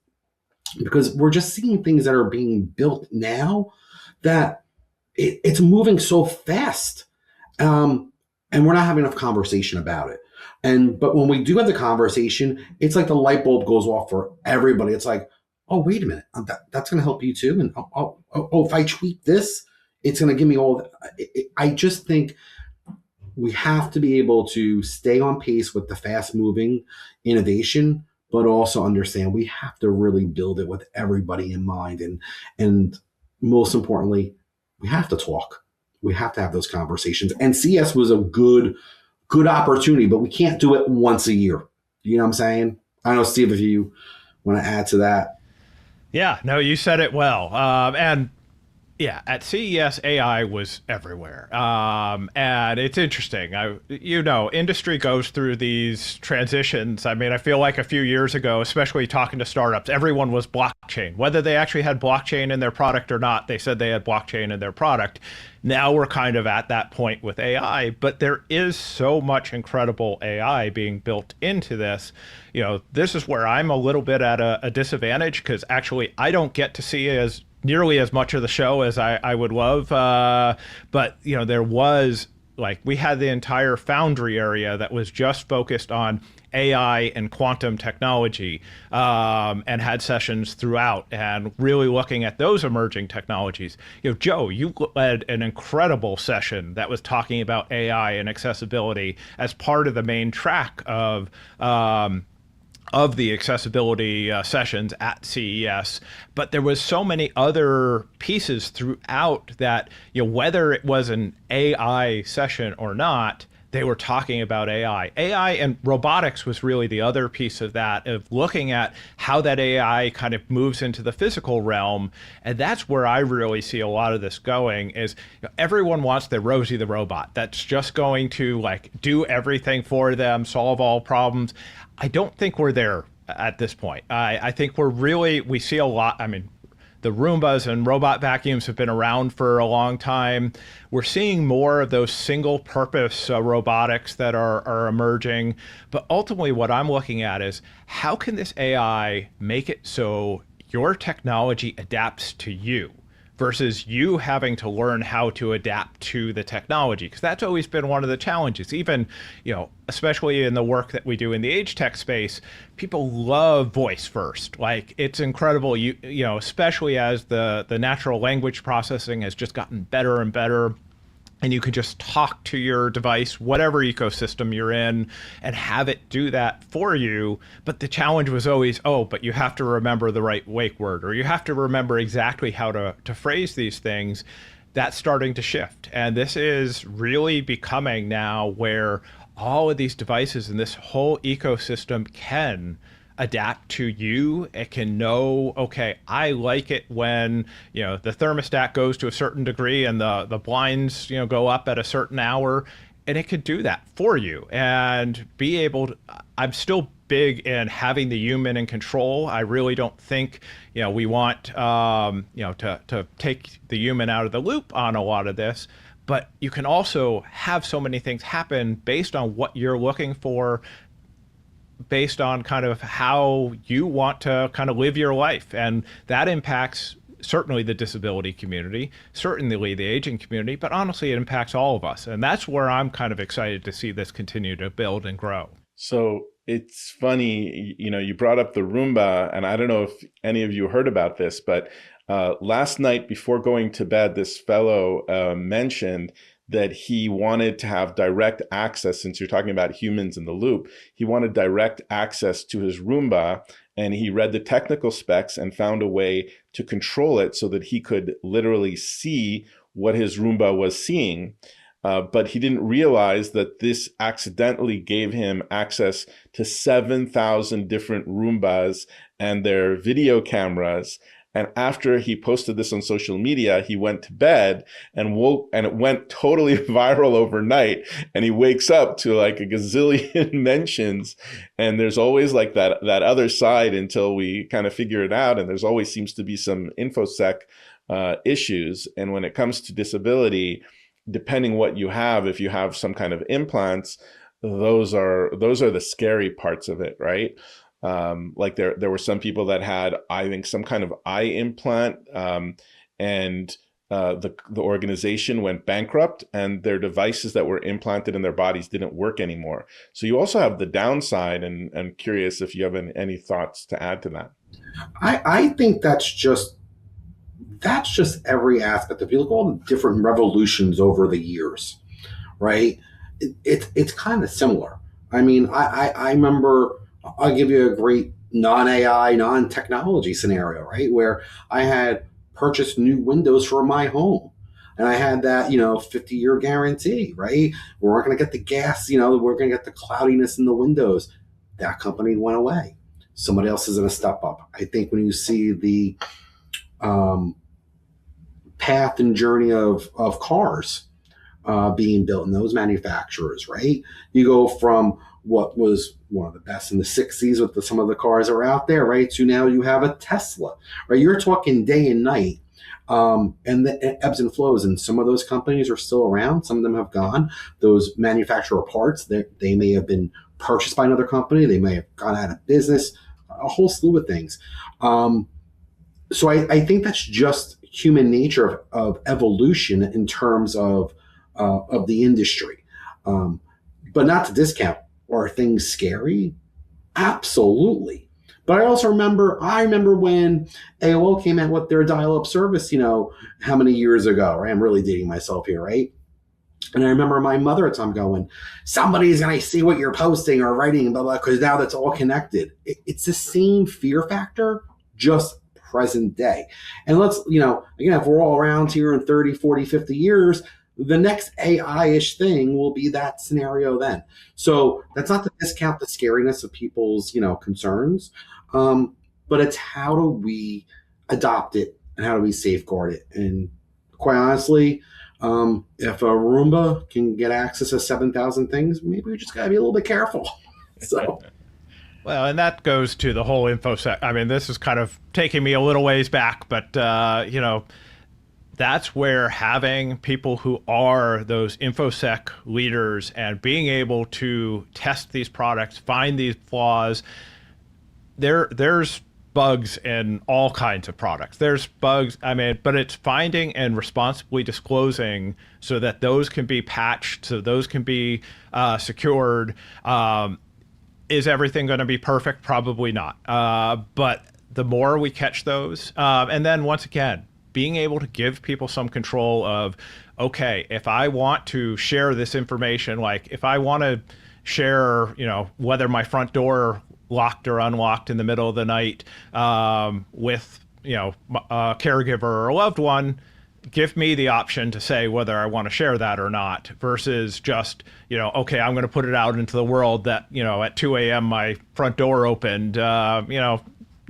because we're just seeing things that are being built now that it's moving so fast. And we're not having enough conversation about it. But when we do have the conversation, it's like the light bulb goes off for everybody. It's like, oh, wait a minute, that's going to help you too. And if I tweak this, it's going to give me all that. I just think we have to be able to stay on pace with the fast moving innovation, but also understand we have to really build it with everybody in mind. And most importantly, we have to talk. We have to have those conversations. And CS was a good opportunity, but we can't do it once a year. You know what I'm saying? I don't know, Steve, if you want to add to that. Yeah, no, you said it well. And yeah, at CES, AI was everywhere. And it's interesting. Industry goes through these transitions. I mean, I feel like a few years ago, especially talking to startups, everyone was blockchain. Whether they actually had blockchain in their product or not, they said they had blockchain in their product. Now we're kind of at that point with AI, but there is so much incredible AI being built into this. This is where I'm a little bit at a disadvantage, because actually I don't get to see nearly as much of the show as I would love. But there was, we had the entire Foundry area that was just focused on AI and quantum technology, and had sessions throughout and really looking at those emerging technologies. Joe, you led an incredible session that was talking about AI and accessibility as part of the main track of the accessibility sessions at CES, but there was so many other pieces throughout that, whether it was an AI session or not, they were talking about AI. AI and robotics was really the other piece of that, of looking at how that AI kind of moves into the physical realm. And that's where I really see a lot of this going is everyone wants their Rosie the robot that's just going to do everything for them, solve all problems. I don't think we're there at this point. I think we see a lot. I mean, the Roombas and robot vacuums have been around for a long time. We're seeing more of those single purpose robotics that are emerging. But ultimately, what I'm looking at is how can this AI make it so your technology adapts to you versus you having to learn how to adapt to the technology? Because that's always been one of the challenges. Even, especially in the work that we do in the age tech space, people love voice first. Like, it's incredible, especially as the natural language processing has just gotten better and better. And you can just talk to your device, whatever ecosystem you're in, and have it do that for you. But the challenge was always, but you have to remember the right wake word, or you have to remember exactly how to phrase these things. That's starting to shift. And this is really becoming now where all of these devices and this whole ecosystem can adapt to you. It can know, okay, I like it when, the thermostat goes to a certain degree and the blinds, go up at a certain hour, and it could do that for you and be able to. I'm still big in having the human in control. I really don't think, we want, to take the human out of the loop on a lot of this, but you can also have so many things happen based on what you're looking for, based on kind of how you want to kind of live your life. And that impacts certainly the disability community, certainly the aging community, but honestly, it impacts all of us. And that's where I'm kind of excited to see this continue to build and grow. So it's funny, you brought up the Roomba, and I don't know if any of you heard about this, but last night before going to bed, this fellow mentioned that he wanted to have direct access, since you're talking about humans in the loop, he wanted direct access to his Roomba, and he read the technical specs and found a way to control it so that he could literally see what his Roomba was seeing. But he didn't realize that this accidentally gave him access to 7,000 different Roombas and their video cameras. And after he posted this on social media, he went to bed and woke, and it went totally viral overnight. And he wakes up to like a gazillion mentions. And there's always like that other side until we kind of figure it out. And there's always seems to be some InfoSec issues. And when it comes to disability, depending what you have, if you have some kind of implants, those are the scary parts of it, right? Like there were some people that had, I think, some kind of eye implant, and the organization went bankrupt, and their devices that were implanted in their bodies didn't work anymore. So you also have the downside, and I'm curious if you have any thoughts to add to that. I think that's just every aspect. If you look at all the different revolutions over the years, right? It's kind of similar. I mean, I remember. I'll give you a great non-AI, non-technology scenario, right? Where I had purchased new windows for my home. And I had that, 50-year guarantee, right? We weren't going to get the gas, we're going to get the cloudiness in the windows. That company went away. Somebody else is going to step up. I think when you see the path and journey of cars being built in those manufacturers, right? You go from what was one of the best in the 60s with some of the cars that are out there, right? So now you have a Tesla, right? You're talking day and night, and the ebbs and flows. And some of those companies are still around. Some of them have gone. Those manufacturer parts, they may have been purchased by another company. They may have gone out of business, a whole slew of things. So I think that's just human nature of evolution in terms of the industry. But not to discount. Are things scary? Absolutely. But I also remember when AOL came out with their dial-up service, how many years ago, right? I'm really dating myself here, right? And I remember my mother at the time going, somebody's going to see what you're posting or writing, blah, blah, because now that's all connected. It's the same fear factor, just present day. And let's, again, if we're all around here in 30, 40, 50 years, the next AI-ish thing will be that scenario then. So that's not to discount the scariness of people's, concerns, but it's how do we adopt it and how do we safeguard it? And quite honestly, if a Roomba can get access to 7,000 things, maybe we just got to be a little bit careful. So. Well, and that goes to the whole InfoSec. I mean, this is kind of taking me a little ways back, but that's where having people who are those InfoSec leaders and being able to test these products, find these flaws. There's bugs in all kinds of products. There's bugs, but it's finding and responsibly disclosing so that those can be patched, so those can be secured. Is everything going to be perfect? Probably not. But the more we catch those, and then once again, being able to give people some control of, okay, if I want to share this information, like if I want to share, whether my front door locked or unlocked in the middle of the night with, a caregiver or a loved one, give me the option to say whether I want to share that or not, versus just, okay, I'm going to put it out into the world that, at 2 a.m. my front door opened,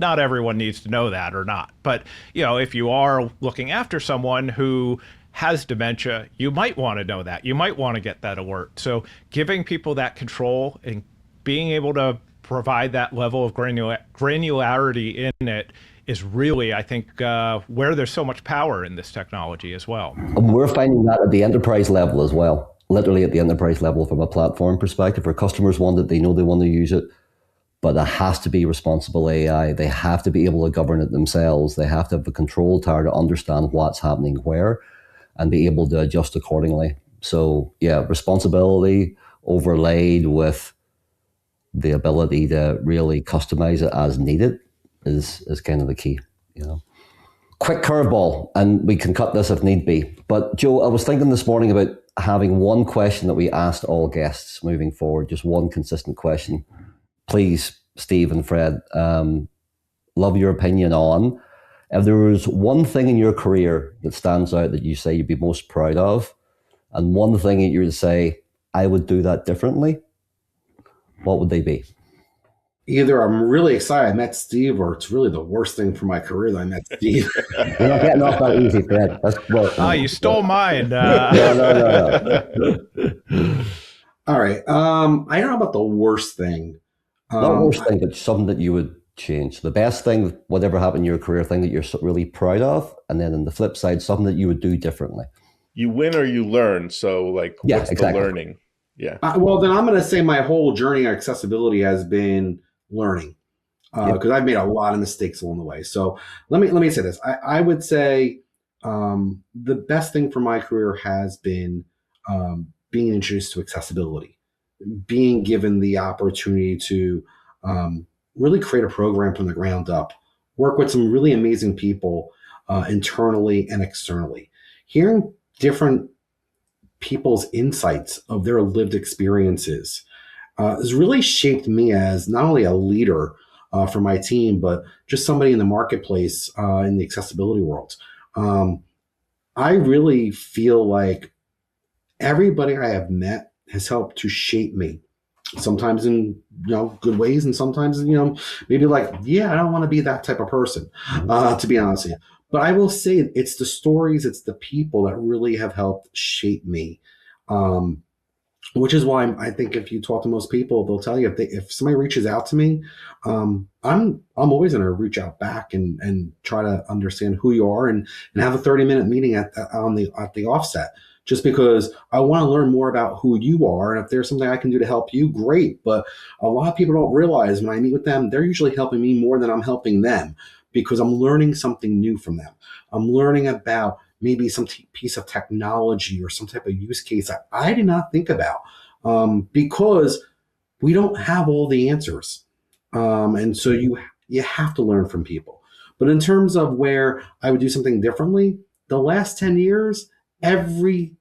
not everyone needs to know that or not. But, if you are looking after someone who has dementia, you might want to know that. You might want to get that alert. So giving people that control and being able to provide that level of granularity in it is really, I think, where there's so much power in this technology as well. And we're finding that at the enterprise level as well, literally at the enterprise level from a platform perspective. Our customers want it, they know they want to use it, but it has to be responsible AI. They have to be able to govern it themselves. They have to have the control tower to understand what's happening where and be able to adjust accordingly. So yeah, responsibility overlaid with the ability to really customize it as needed is kind of the key, Quick curveball, and we can cut this if need be. But Joe, I was thinking this morning about having one question that we asked all guests moving forward, just one consistent question. Please, Steve and Fred, love your opinion on, if there was one thing in your career that stands out that you say you'd be most proud of, and one thing that you would say, I would do that differently, what would they be? Either I'm really excited I met Steve, or it's really the worst thing for my career that I met Steve. You're not getting off that easy, Fred. You stole mine. No. All right. I don't know about the worst thing. Not worst thing, but something that you would change. The best thing, whatever happened in your career, thing that you're really proud of, and then on the flip side, something that you would do differently. You win or you learn. So, what's the learning? Yeah. Well, then I'm going to say my whole journey of accessibility has been learning, because I've made a lot of mistakes along the way. So let me say this. I would say the best thing for my career has been being introduced to accessibility, being given the opportunity to really create a program from the ground up, work with some really amazing people internally and externally, hearing different people's insights of their lived experiences has really shaped me as not only a leader for my team, but just somebody in the marketplace in the accessibility world. I really feel like everybody I have met has helped to shape me, sometimes in good ways, and sometimes maybe I don't want to be that type of person, to be honest with you. But I will say it's the stories, it's the people that really have helped shape me. Which is why I think if you talk to most people, they'll tell you if somebody reaches out to me, I'm always going to reach out back and try to understand who you are and have a 30-minute meeting at the offset, just because I want to learn more about who you are, and if there's something I can do to help you, great. But a lot of people don't realize when I meet with them, they're usually helping me more than I'm helping them, because I'm learning something new from them. I'm learning about maybe some piece of technology or some type of use case that I did not think about, because we don't have all the answers. And so you have to learn from people. But in terms of where I would do something differently, the last 10 years, every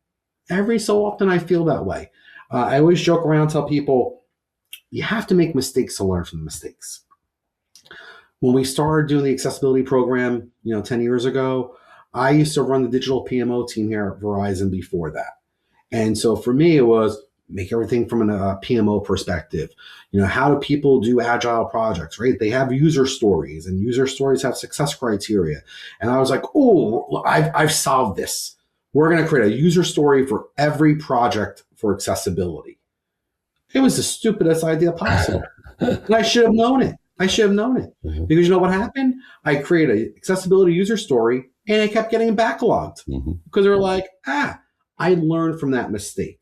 so often I feel that way. I always joke around, tell people, you have to make mistakes to learn from the mistakes. When we started doing the accessibility program, 10 years ago, I used to run the digital PMO team here at Verizon before that. And so for me, it was make everything from a PMO perspective. How do people do agile projects, right? They have user stories, and user stories have success criteria. And I was like, oh, I've solved this. We're going to create a user story for every project for accessibility. It was the stupidest idea possible. And I should have known it. Mm-hmm. Because you know what happened? I created an accessibility user story and it kept getting backlogged Mm-hmm. because they're like, I learned from that mistake.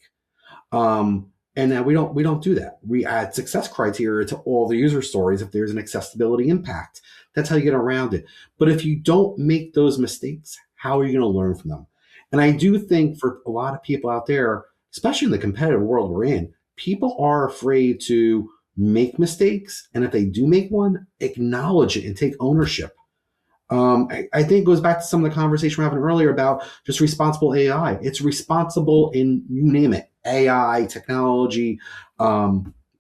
And now we don't do that. We add success criteria to all the user stories if there's an accessibility impact. That's how you get around it. But if you don't make those mistakes, how are you going to learn from them? And I do think for a lot of people out there, especially in the competitive world we're in, people are afraid to make mistakes. And if they do make one, acknowledge it and take ownership. I think it goes back to some of the conversation we were having earlier about just responsible AI. It's responsible in, you name it, AI, technology,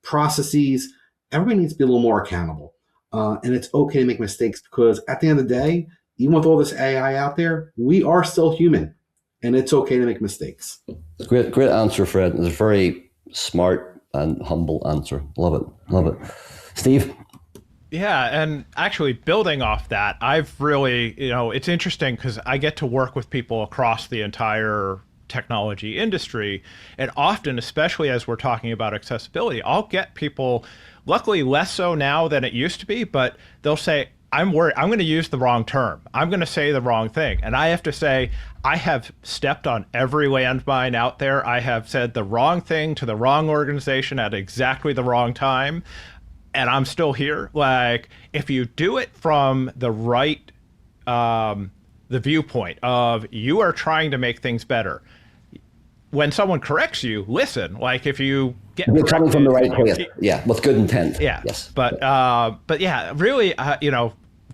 processes. Everybody needs to be a little more accountable. And it's okay to make mistakes because at the end of the day, even with all this AI out there, we are still human and it's okay to make mistakes. Great answer, Fred. It's a very smart and humble answer. Love it. Steve? Yeah, and actually building off that, I've really, it's interesting because I get to work with people across the entire technology industry. And often, especially as we're talking about accessibility, I'll get people, luckily less so now than it used to be, but they'll say, I'm worried, I'm going to use the wrong term. I'm going to say the wrong thing. And I have to say, I have stepped on every landmine out there. I have said the wrong thing to the wrong organization at exactly the wrong time. And I'm still here. Like, if you do it from the right, the viewpoint of you are trying to make things better. When someone corrects you, listen. Like, if you get You're coming from the right place, with good intent. Yeah. Yes. But yeah, really,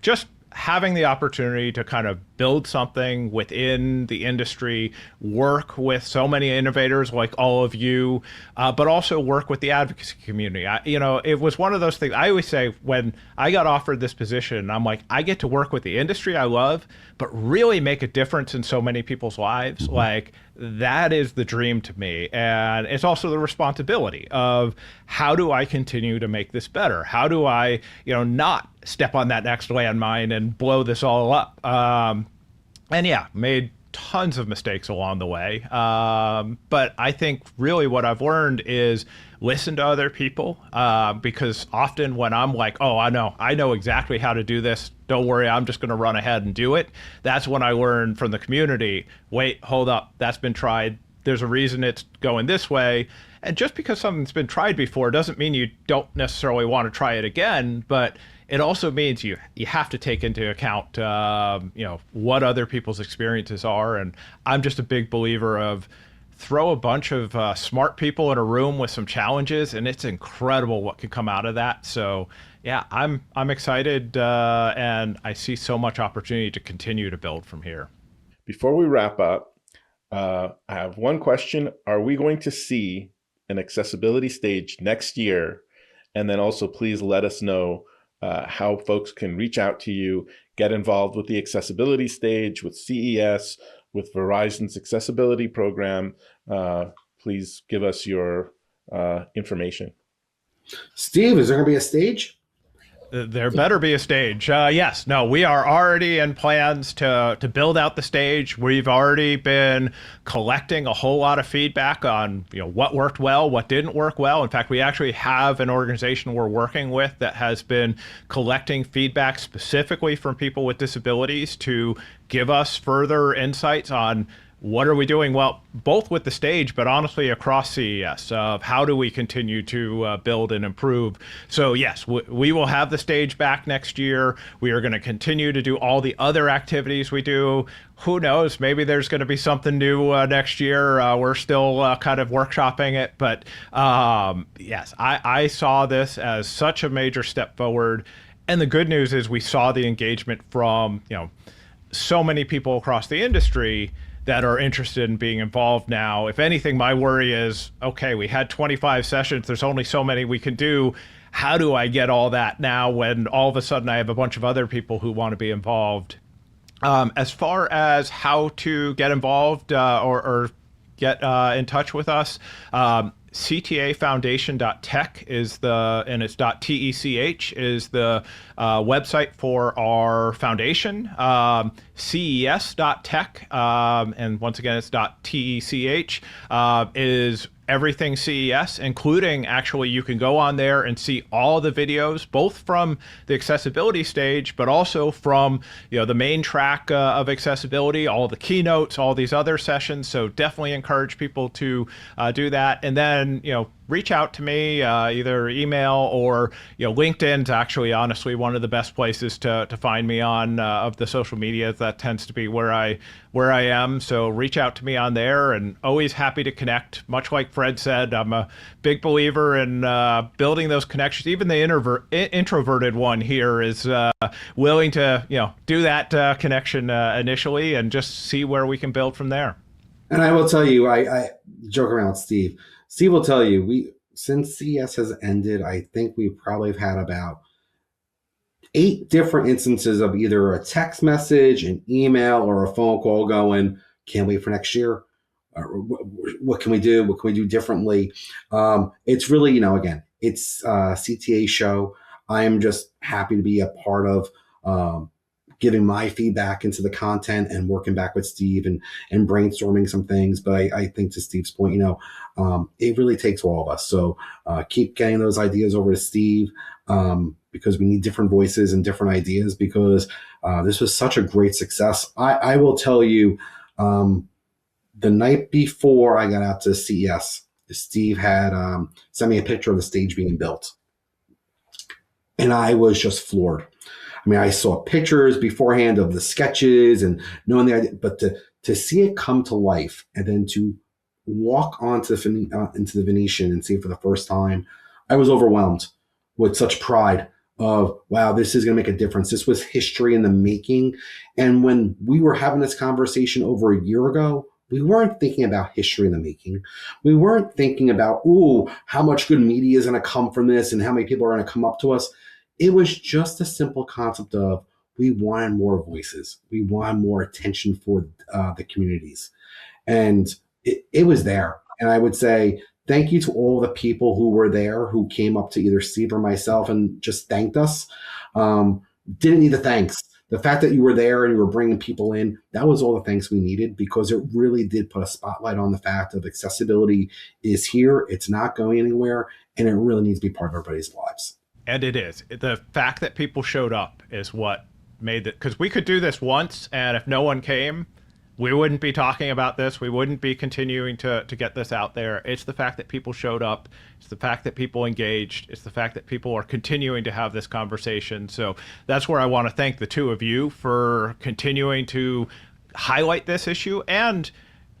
just having the opportunity to kind of build something within the industry, work with so many innovators like all of you, but also work with the advocacy community. It was one of those things. I always say when I got offered this position, I'm like, I get to work with the industry I love, but really make a difference in so many people's lives. Mm-hmm. Like, that is the dream to me. And it's also the responsibility of how do I continue to make this better? How do I, not step on that next landmine and blow this all up? And yeah, made tons of mistakes along the way. But I think really what I've learned is listen to other people, because often when I'm like, oh, I know exactly how to do this. Don't worry, I'm just going to run ahead and do it. That's when I learn from the community, wait, hold up, that's been tried. There's a reason it's going this way. And just because something's been tried before doesn't mean you don't necessarily want to try it again, but it also means you have to take into account, what other people's experiences are. And I'm just a big believer of throw a bunch of smart people in a room with some challenges, and it's incredible what can come out of that. So yeah, I'm excited, and I see so much opportunity to continue to build from here. Before we wrap up, I have one question. Are we going to see an accessibility stage next year? And then also please let us know how folks can reach out to you, get involved with the accessibility stage, with CES, with Verizon's accessibility program. Please give us your information. Steve, is there going to be a stage? There better be a stage. Yes. No, we are already in plans to build out the stage. We've already been collecting a whole lot of feedback on what worked well, what didn't work well. In fact, we actually have an organization we're working with that has been collecting feedback specifically from people with disabilities to give us further insights on what are we doing well, both with the stage, but honestly across CES, of how do we continue to build and improve. So yes, we will have the stage back next year. We are going to continue to do all the other activities we do. Who knows, maybe there's going to be something new next year. We're still kind of workshopping it, but yes, I saw this as such a major step forward. And the good news is we saw the engagement from so many people across the industry that are interested in being involved now. If anything, my worry is, okay, we had 25 sessions, there's only so many we can do. How do I get all that now when all of a sudden I have a bunch of other people who want to be involved? As far as how to get involved or get in touch with us, CTAfoundation.tech is and it's .tech is the website for our foundation. CES.tech, and once again, it's .tech, is everything CES, including actually you can go on there and see all the videos, both from the accessibility stage, but also from the main track of accessibility, all the keynotes, all these other sessions. So definitely encourage people to do that. And then reach out to me, either email or LinkedIn's actually honestly one of the best places to find me on of the social media. That tends to be where I am. So reach out to me on there, and always happy to connect. Much like Fred said, I'm a big believer in building those connections. Even the introverted one here is willing to do that connection initially and just see where we can build from there. And I will tell you, I joke around with Steve. Steve will tell you, since CES has ended, I think we probably have had about 8 different instances of either a text message, an email, or a phone call going, can't wait for next year. What can we do? What can we do differently? It's really, again, it's a CTA show. I am just happy to be a part of giving my feedback into the content and working back with Steve and brainstorming some things. But I think to Steve's point, it really takes all of us. So keep getting those ideas over to Steve because we need different voices and different ideas, because this was such a great success. I will tell you, the night before I got out to CES, Steve had sent me a picture of the stage being built. And I was just floored. I mean, I saw pictures beforehand of the sketches and knowing the idea, but to see it come to life and then to walk onto into the Venetian and see it for the first time, I was overwhelmed with such pride of, wow, this is going to make a difference. This was history in the making. And when we were having this conversation over a year ago, we weren't thinking about history in the making. We weren't thinking about, how much good media is going to come from this and how many people are going to come up to us. It was just a simple concept of we wanted more voices. We wanted more attention for the communities. And it was there. And I would say thank you to all the people who were there, who came up to either Steve or myself and just thanked us. Didn't need the thanks. The fact that you were there and you were bringing people in, that was all the thanks we needed, because it really did put a spotlight on the fact of accessibility is here. It's not going anywhere. And it really needs to be part of everybody's lives. And it is. The fact that people showed up is what made it, because we could do this once, and if no one came, we wouldn't be talking about this. We wouldn't be continuing to get this out there. It's the fact that people showed up. It's the fact that people engaged. It's the fact that people are continuing to have this conversation. So that's where I want to thank the two of you for continuing to highlight this issue, and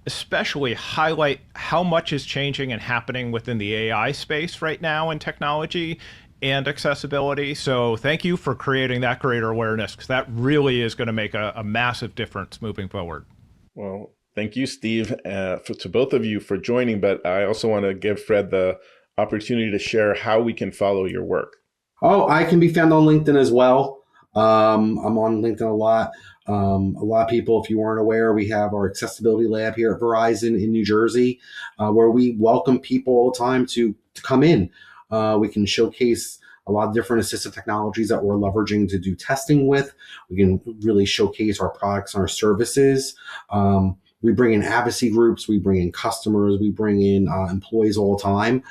especially highlight how much is changing and happening within the AI space right now in technology and accessibility. So thank you for creating that greater awareness, because that really is going to make a massive difference moving forward. Well, thank you, Steve, to both of you for joining. But I also want to give Fred the opportunity to share how we can follow your work. Oh, I can be found on LinkedIn as well. I'm on LinkedIn a lot. A lot of people, if you weren't aware, we have our accessibility lab here at Verizon in New Jersey, where we welcome people all the time to come in. We can showcase a lot of different assistive technologies that we're leveraging to do testing with. We can really showcase our products and our services. We bring in advocacy groups, we bring in customers, we bring in employees all the time.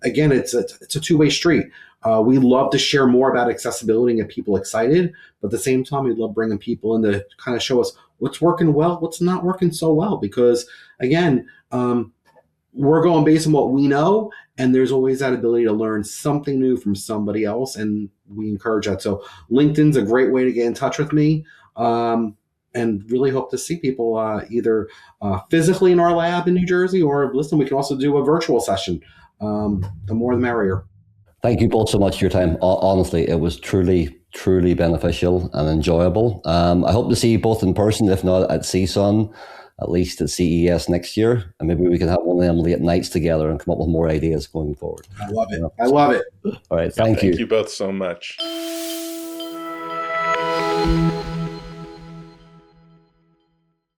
Again, it's a two-way street. We love to share more about accessibility and get people excited, but at the same time, we love bringing people in to kind of show us what's working well, what's not working so well. Because again, we're going based on what we know, and there's always that ability to learn something new from somebody else, and we encourage that. So LinkedIn's a great way to get in touch with me, and really hope to see people either physically in our lab in New Jersey, or listen, we can also do a virtual session. The more the merrier. Thank you both so much for your time. Honestly, it was truly beneficial and enjoyable. I hope to see you both in person, if not at CSUN, at least at CES next year. And maybe we can have one of them late nights together and come up with more ideas going forward. I love it. I love it. All right. Thank you. Thank you both so much.